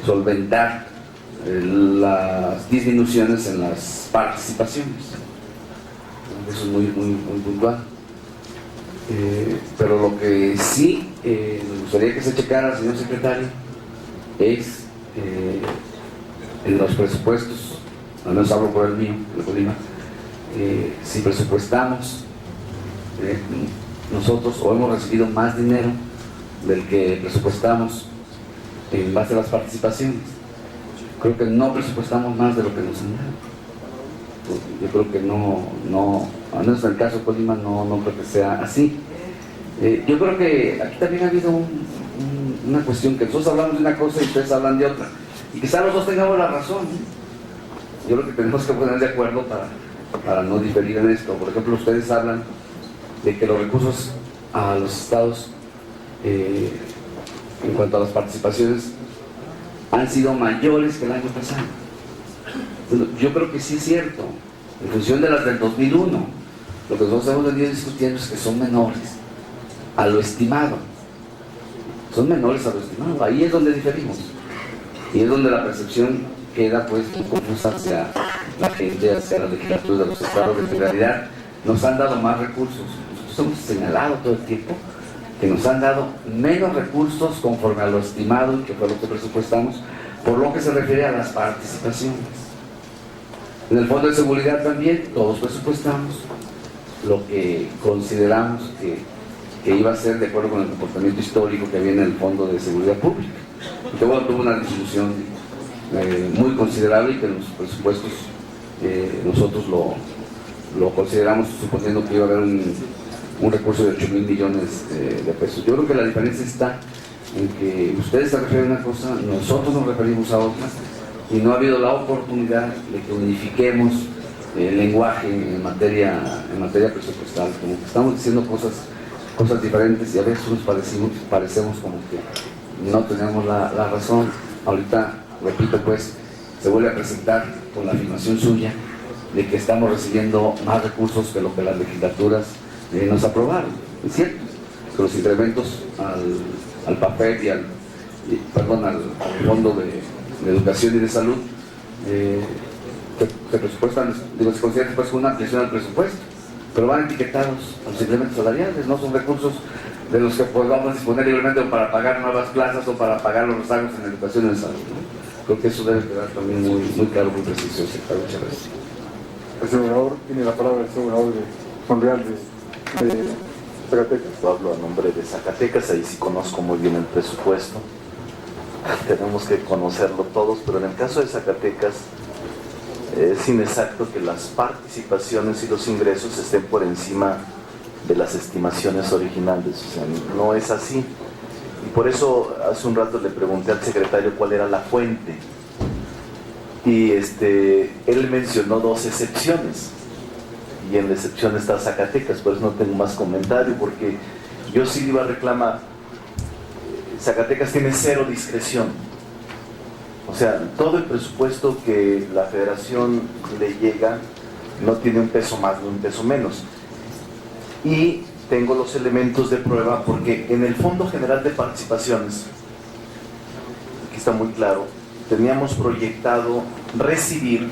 solventar las disminuciones en las participaciones. Eso es muy puntual. Pero lo que sí me gustaría que se checara, señor secretario, es en los presupuestos, al menos hablo por el mío, de Colima, si presupuestamos nosotros o hemos recibido más dinero del que presupuestamos en base a las participaciones. Creo que no presupuestamos más de lo que nos han dado. Yo creo que no, al menos en el caso de Colima no creo que sea así. Yo creo que aquí también ha habido una cuestión, que nosotros hablamos de una cosa y ustedes hablan de otra, y quizás los dos tengamos la razón. Yo creo que tenemos que poner de acuerdo para no diferir en esto. Por ejemplo, ustedes hablan de que los recursos a los estados en cuanto a las participaciones han sido mayores que el año pasado. Bueno, yo creo que sí es cierto, en función de las del 2001. Lo que nosotros hemos venido discutiendo es que son menores a lo estimado. Son menores a lo estimado. Ahí es donde diferimos. Y es donde la percepción queda pues confusa hacia la gente, hacia la legislatura de los estados. De que en realidad nos han dado más recursos. Nosotros hemos señalado todo el tiempo que nos han dado menos recursos conforme a lo estimado, que fue lo que presupuestamos, por lo que se refiere a las participaciones. En el Fondo de Seguridad también todos presupuestamos lo que consideramos que iba a ser de acuerdo con el comportamiento histórico que había en el Fondo de Seguridad Pública. Y que bueno, tuvo una disminución muy considerable y que en los presupuestos nosotros lo consideramos suponiendo que iba a haber un recurso de 8,000 millones de pesos. Yo creo que la diferencia está en que ustedes se refieren a una cosa, nosotros nos referimos a otra, y no ha habido la oportunidad de que unifiquemos el lenguaje en materia presupuestal, como que estamos diciendo cosas diferentes y a veces nos parecemos como que no tenemos la razón. Ahorita, repito pues, se vuelve a presentar con la afirmación suya de que estamos recibiendo más recursos que lo que las legislaturas nos aprobaron. Es cierto que los incrementos al PAFEP al Fondo de Educación y de Salud, se presupuestan, se considera después una ampliación al presupuesto, pero van etiquetados a los incrementos salariales, no son recursos de los que podamos disponer libremente o para pagar nuevas plazas o para pagar los rezagos en educación y en salud, ¿no? Creo que eso debe quedar también muy claro, muy preciso, secretario. Muchas gracias. El señor gobernador, tiene la palabra el señor gobernador de Monreal de Zacatecas. Hablo a nombre de Zacatecas, ahí sí conozco muy bien el presupuesto. Tenemos que conocerlo todos, pero en el caso de Zacatecas es inexacto que las participaciones y los ingresos estén por encima de las estimaciones originales, o sea, no es así. Y por eso hace un rato le pregunté al secretario cuál era la fuente. Y él mencionó 2 excepciones. Y en la excepción está Zacatecas, por eso no tengo más comentario, porque yo sí le iba a reclamar. Zacatecas tiene 0 discreción. O sea, todo el presupuesto que la federación le llega no tiene un peso más ni un peso menos. Y tengo los elementos de prueba porque en el Fondo General de Participaciones, aquí está muy claro, teníamos proyectado recibir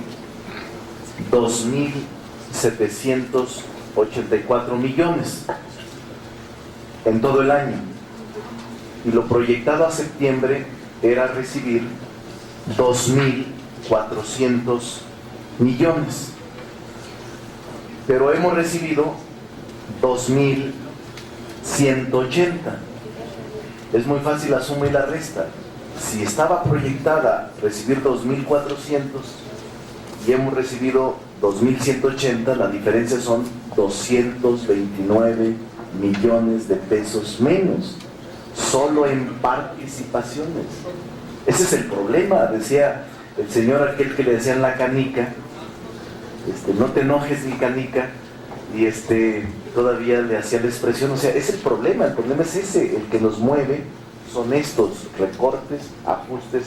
2.784 millones en todo el año. Y lo proyectado a septiembre era recibir 2.400 millones. Pero hemos recibido 2.180. Es muy fácil la suma y la resta. Si estaba proyectada recibir 2.400 y hemos recibido 2.180, la diferencia son 229 millones de pesos menos, solo en participaciones. Ese es el problema, decía el señor aquel que le decían la canica, no te enojes mi canica, y todavía le hacía la expresión, o sea, es el problema es ese, el que nos mueve son estos recortes, ajustes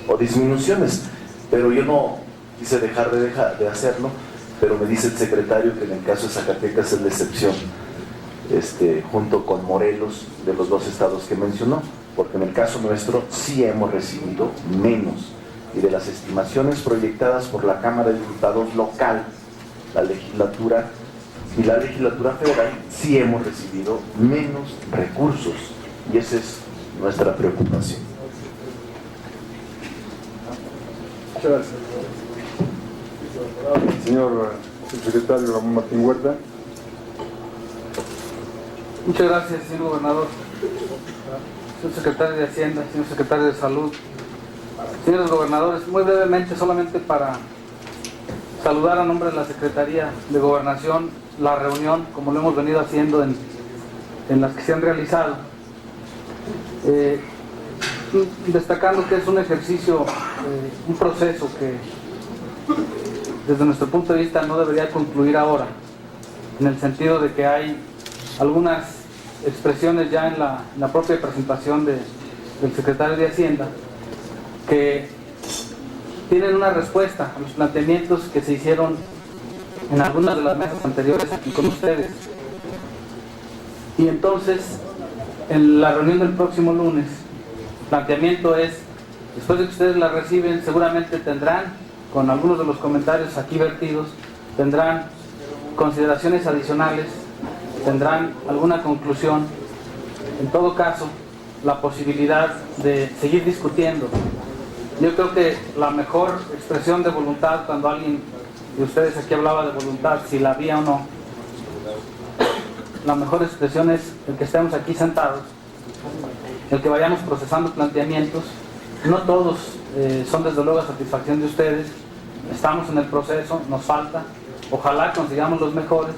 o disminuciones, pero yo no quise dejar de hacerlo, pero me dice el secretario que en el caso de Zacatecas es la excepción, junto con Morelos, de los 2 estados que mencionó, porque en el caso nuestro sí hemos recibido menos, y de las estimaciones proyectadas por la Cámara de Diputados local, la legislatura y la legislatura federal, sí hemos recibido menos recursos, y esa es nuestra preocupación. Muchas gracias. Señor subsecretario Ramón Martín Huerta. Muchas gracias, señor gobernador, señor secretario de Hacienda, señor secretario de Salud, señores gobernadores. Muy brevemente, solamente para saludar a nombre de la Secretaría de Gobernación la reunión, como lo hemos venido haciendo en las que se han realizado, destacando que es un ejercicio, un proceso que desde nuestro punto de vista no debería concluir ahora, en el sentido de que hay algunas expresiones ya en la propia presentación del secretario de Hacienda que tienen una respuesta a los planteamientos que se hicieron en algunas de las mesas anteriores aquí con ustedes. Y entonces, en la reunión del próximo lunes, el planteamiento es, después de que ustedes la reciben, seguramente tendrán, con algunos de los comentarios aquí vertidos, tendrán consideraciones adicionales, tendrán alguna conclusión, en todo caso, la posibilidad de seguir discutiendo. Yo creo que la mejor expresión de voluntad, cuando alguien de ustedes aquí hablaba de voluntad, si la había o no, la mejor expresión es el que estemos aquí sentados, el que vayamos procesando planteamientos. No todos son desde luego a satisfacción de ustedes, estamos en el proceso, nos falta, ojalá consigamos los mejores,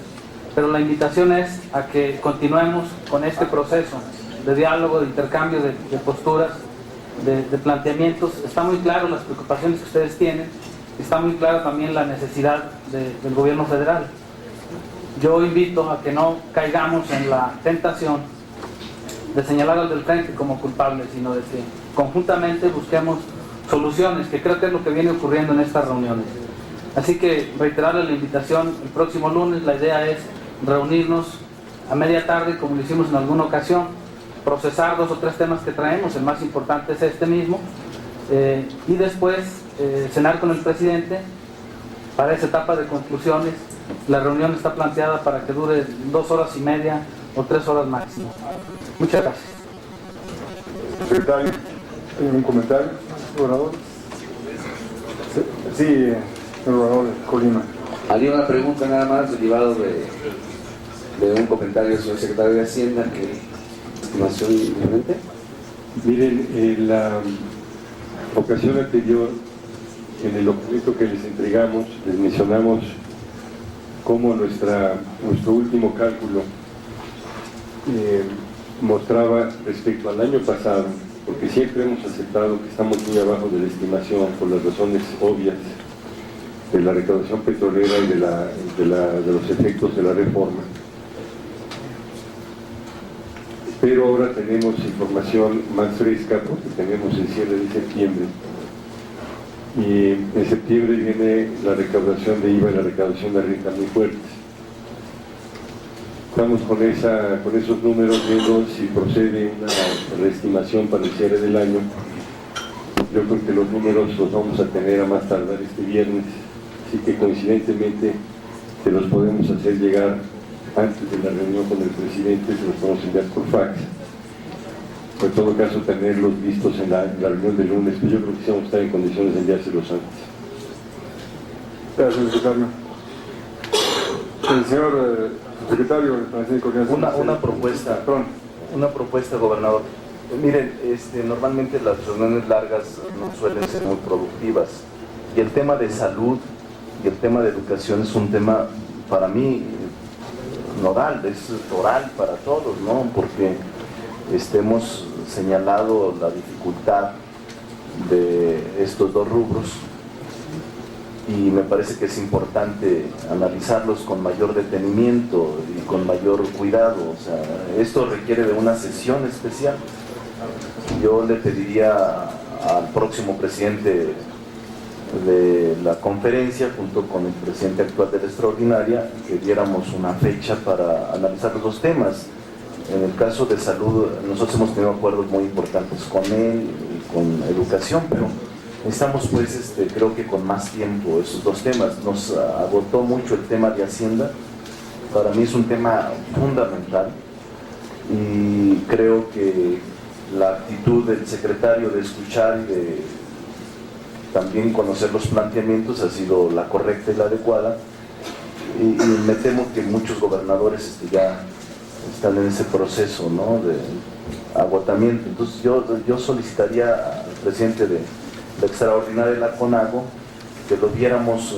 pero la invitación es a que continuemos con este proceso de diálogo, de intercambio de posturas, de planteamientos. Está muy claro las preocupaciones que ustedes tienen, está muy clara también la necesidad del gobierno federal. Yo invito a que no caigamos en la tentación de señalar al del frente como culpable, sino de que conjuntamente busquemos soluciones, que creo que es lo que viene ocurriendo en estas reuniones. Así que reiterarles la invitación el próximo lunes. La idea es reunirnos a media tarde, como lo hicimos en alguna ocasión, procesar 2 o 3 temas que traemos, el más importante es este mismo, y después cenar con el presidente para esa etapa de conclusiones. La reunión está planteada para que dure 2 horas y media o 3 horas máximo. Muchas gracias. Secretario, ¿hay algún comentario, gobernador? Sí, señor gobernador de Colima. Había una pregunta nada más derivado de un comentario del señor secretario de Hacienda, que estimación simplemente. Miren, en la ocasión anterior, en el documento que les entregamos, les mencionamos cómo nuestro último cálculo mostraba respecto al año pasado, porque siempre hemos aceptado que estamos muy abajo de la estimación por las razones obvias de la recaudación petrolera y de los efectos de la reforma. Pero ahora tenemos información más fresca porque tenemos el cierre de septiembre. Y en septiembre viene la recaudación de IVA y la recaudación de renta muy fuertes. Estamos con esos números viendo si procede una reestimación para el cierre del año. Yo creo que los números los vamos a tener a más tardar este viernes, así que coincidentemente se los podemos hacer llegar antes de la reunión con el presidente, se los podemos enviar por fax. O en todo caso tenerlos listos en la reunión del lunes, pero yo creo que sí vamos a estar en condiciones de enviárselos antes. Gracias, secretario. El señor secretario de Planificación y Coordinación. Una propuesta, gobernador. Miren, normalmente las reuniones largas no suelen ser muy productivas, y el tema de salud y el tema de educación es un tema para mí nodal, es oral para todos, ¿no? Porque hemos señalado la dificultad de estos 2 rubros y me parece que es importante analizarlos con mayor detenimiento y con mayor cuidado. O sea, esto requiere de una sesión especial. Yo le pediría al próximo presidente de la conferencia, junto con el presidente actual de la extraordinaria, que diéramos una fecha para analizar los 2 temas. En el caso de salud, nosotros hemos tenido acuerdos muy importantes con él y con educación, pero necesitamos, pues, creo que con más tiempo esos 2 temas. Nos agotó mucho el tema de Hacienda. Para mí es un tema fundamental y creo que la actitud del secretario de escuchar y de también conocer los planteamientos ha sido la correcta y la adecuada, y me temo que muchos gobernadores ya están en ese proceso, ¿no?, de agotamiento. Entonces yo solicitaría al presidente de la extraordinaria de la CONAGO que lo viéramos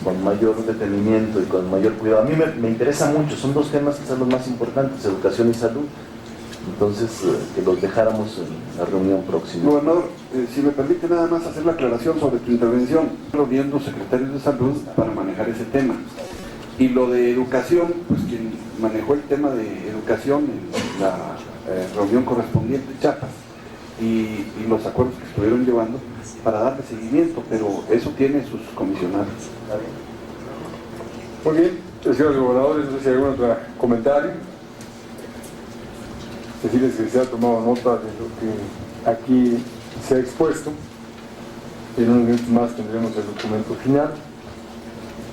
con mayor detenimiento y con mayor cuidado. A mí me interesa mucho, son 2 temas que son los más importantes, educación y salud. Entonces, que los dejáramos en la reunión próxima. Gobernador, si me permite nada más hacer la aclaración sobre tu intervención, reuniendo secretarios de salud para manejar ese tema. Y lo de educación, pues quien manejó el tema de educación en la reunión correspondiente, Chiapas, y los acuerdos que estuvieron llevando para darle seguimiento, pero eso tiene sus comisionados. Muy bien, señores gobernadores, no sé si hay algún otro comentario. Decirles que se ha tomado nota de lo que aquí se ha expuesto. En unos minutos más tendremos el documento final.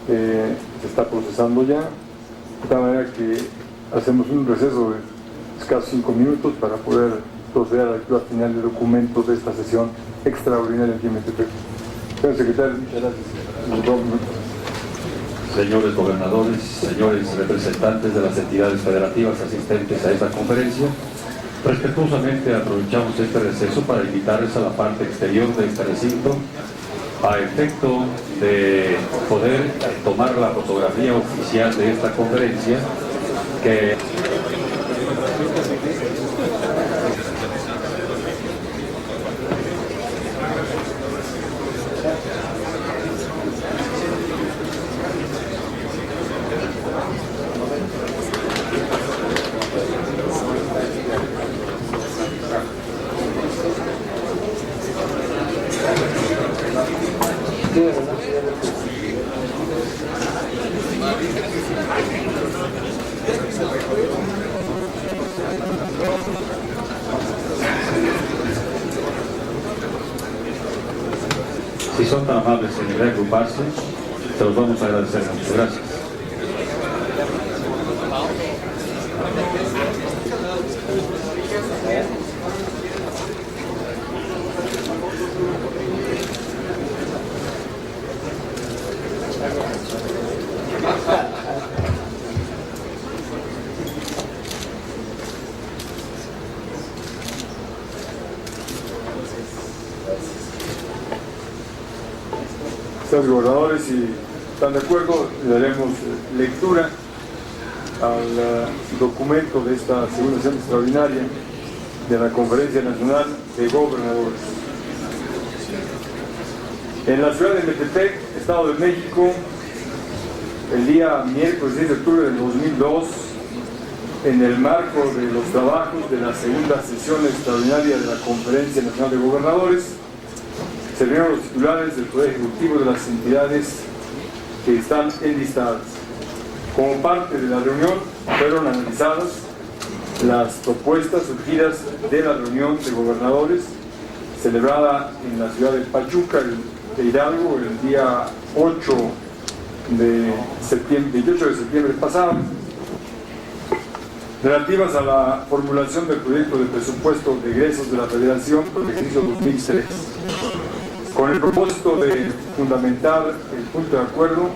Se está procesando ya, de tal manera que hacemos un receso de escasos 5 minutos para poder proceder a la lectura final del documento de esta sesión extraordinaria aquí en Metepec. Señor secretario, muchas gracias. Señores gobernadores, señores representantes de las entidades federativas asistentes a esta conferencia, respetuosamente aprovechamos este receso para invitarles a la parte exterior de este recinto a efecto de poder tomar la fotografía oficial de esta conferencia que... Si son tan amables en reagruparse, se los vamos a agradecer mucho. Gracias. Señores gobernadores, si están de acuerdo, le daremos lectura al documento de esta segunda sesión extraordinaria de la Conferencia Nacional de Gobernadores. En la ciudad de Metepec, Estado de México, el día miércoles 10 de octubre del 2002, en el marco de los trabajos de la segunda sesión extraordinaria de la Conferencia Nacional de Gobernadores, se reunieron los titulares del Poder Ejecutivo de las entidades que están enlistadas. Como parte de la reunión fueron analizadas las propuestas surgidas de la reunión de gobernadores celebrada en la ciudad de Pachuca, de Hidalgo, el día 28 de septiembre pasado, relativas a la formulación del proyecto de presupuesto de egresos de la Federación para el ejercicio 2003. Con el propósito de fundamentar el punto de acuerdo,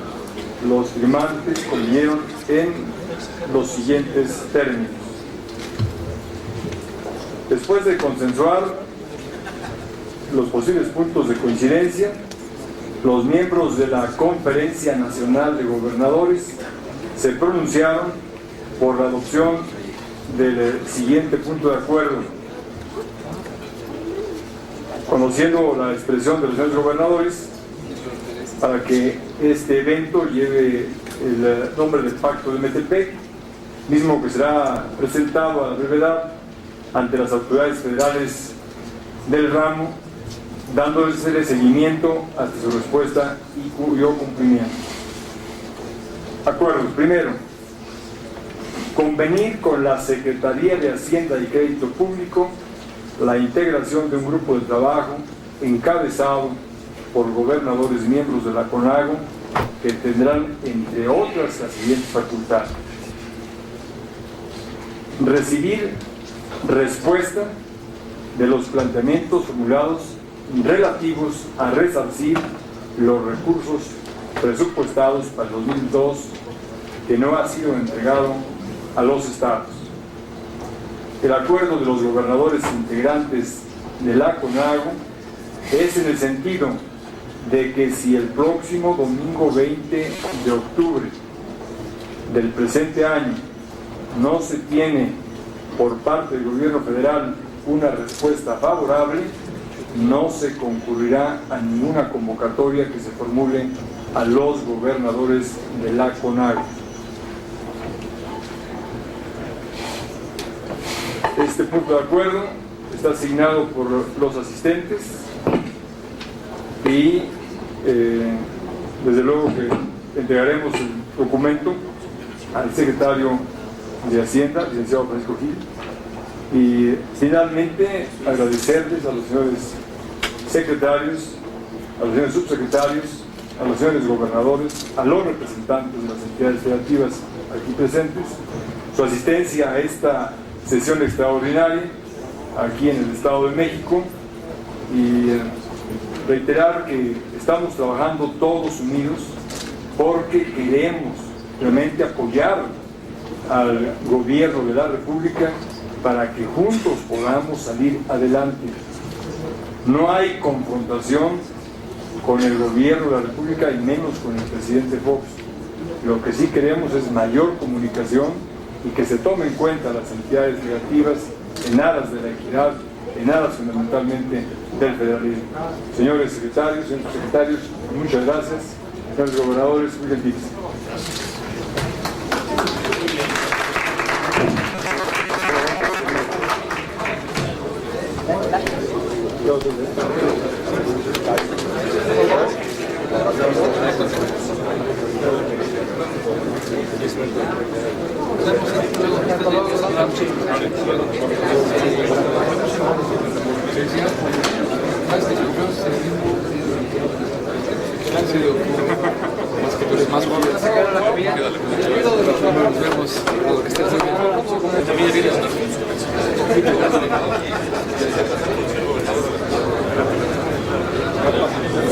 los firmantes convinieron en los siguientes términos. Después de consensuar los posibles puntos de coincidencia, los miembros de la Conferencia Nacional de Gobernadores se pronunciaron por la adopción del siguiente punto de acuerdo. Conociendo la expresión de los señores gobernadores, para que este evento lleve el nombre del Pacto de Metepec, mismo que será presentado a la brevedad ante las autoridades federales del ramo, dándole seguimiento hasta su respuesta y cuyo cumplimiento. Acuerdos. Primero, convenir con la Secretaría de Hacienda y Crédito Público la integración de un grupo de trabajo encabezado por gobernadores miembros de la CONAGO que tendrán, entre otras, las siguientes facultades: recibir respuesta de los planteamientos formulados relativos a resarcir los recursos presupuestados para el 2002 que no ha sido entregado a los estados. El acuerdo de los gobernadores integrantes de la CONAGO es en el sentido de que si el próximo domingo 20 de octubre del presente año no se tiene por parte del gobierno federal una respuesta favorable, no se concurrirá a ninguna convocatoria que se formule a los gobernadores de la CONAGO. Este punto de acuerdo está asignado por los asistentes y desde luego que entregaremos el documento al secretario de Hacienda, licenciado Francisco Gil. Y finalmente agradecerles a los señores secretarios, a los señores subsecretarios, a los señores gobernadores, a los representantes de las entidades federativas aquí presentes, su asistencia a esta sesión extraordinaria aquí en el Estado de México, y reiterar que estamos trabajando todos unidos porque queremos realmente apoyar al gobierno de la República para que juntos podamos salir adelante. No hay confrontación con el gobierno de la República y menos con el presidente Fox. Lo que sí queremos es mayor comunicación y que se tomen en cuenta las entidades federativas en aras de la equidad, en aras fundamentalmente del federalismo. Señores secretarios, señores secretarios, muchas gracias. Señores gobernadores, muy gentiles.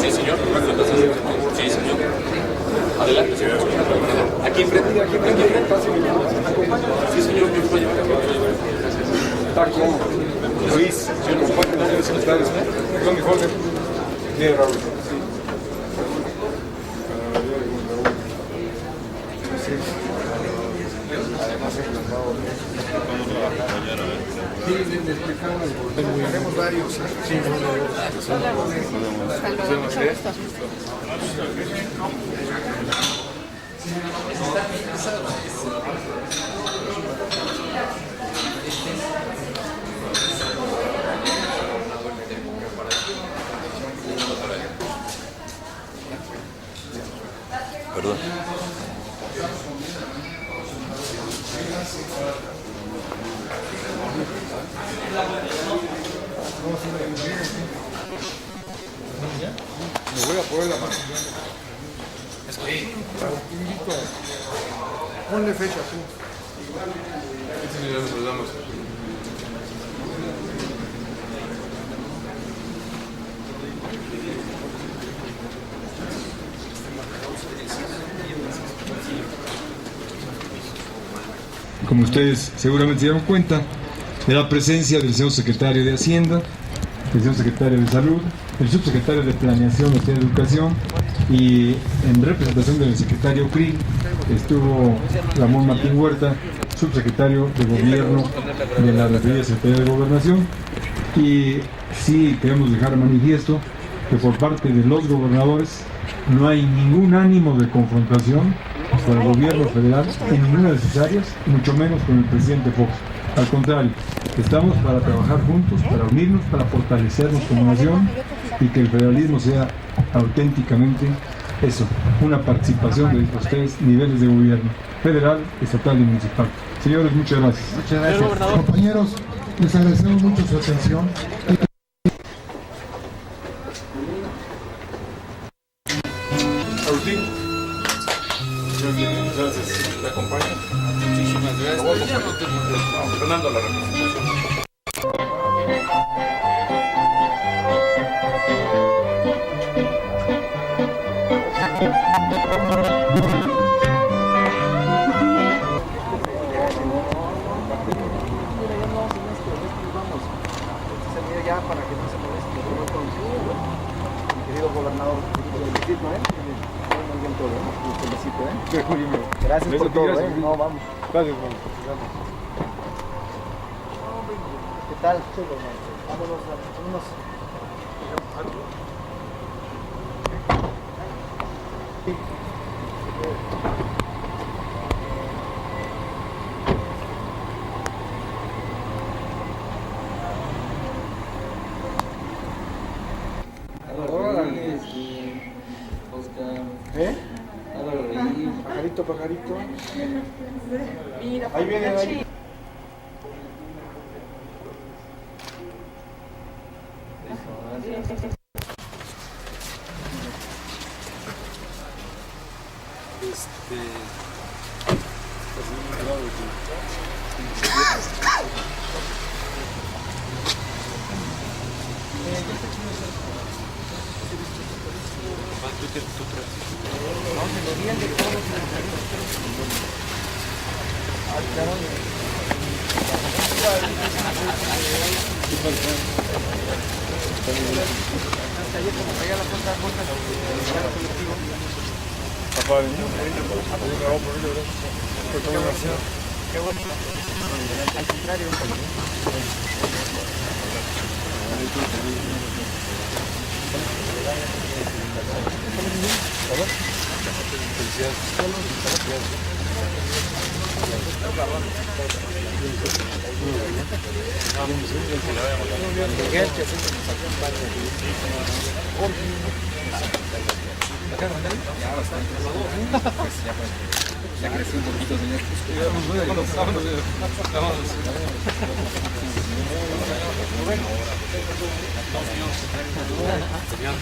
Sí, señor. Sí, señor. Adelante, señor. Aquí enfrente. Sí, señor. Taco, Luis, señor compañero, secretarios, con mi Jorge. Bien, Raúl. Tenemos varios. Sí, Perdón. Me voy a poner la mano. Ponle fecha tú. Como ustedes seguramente se dieron cuenta, de la presencia del señor secretario de Hacienda, el señor secretario de Salud, el subsecretario de Planeación y Educación, y en representación del secretario Krill estuvo Ramón Martín Huerta, subsecretario de Gobierno de la referida Secretaría de Gobernación. Y sí queremos dejar manifiesto que por parte de los gobernadores no hay ningún ánimo de confrontación con el gobierno federal en ninguna de sus áreas, mucho menos con el presidente Fox. Al contrario, estamos para trabajar juntos, para unirnos, para fortalecernos como nación y que el federalismo sea auténticamente eso, una participación de los tres niveles de gobierno, federal, estatal y municipal. Señores, muchas gracias. Muchas gracias. Compañeros, les agradecemos mucho su atención. Agustín. Gracias. ¿Te acompaña? Muchísimas gracias. Fernando, la representación. Ya para que no se moleste, mi querido gobernador, felicito, muy bien todo, felicito, gracias por todo, no, vamos. Gracias, vamos. ¿Qué tal? Vámonos, vámonos. Pajarito, pajarito. Mira, Ahí viene, ahí. Al contrario. Miguel, que siempre nos acompaña. Ya bastante. Ya crecí un poquito, señor. Vámonos. Señor.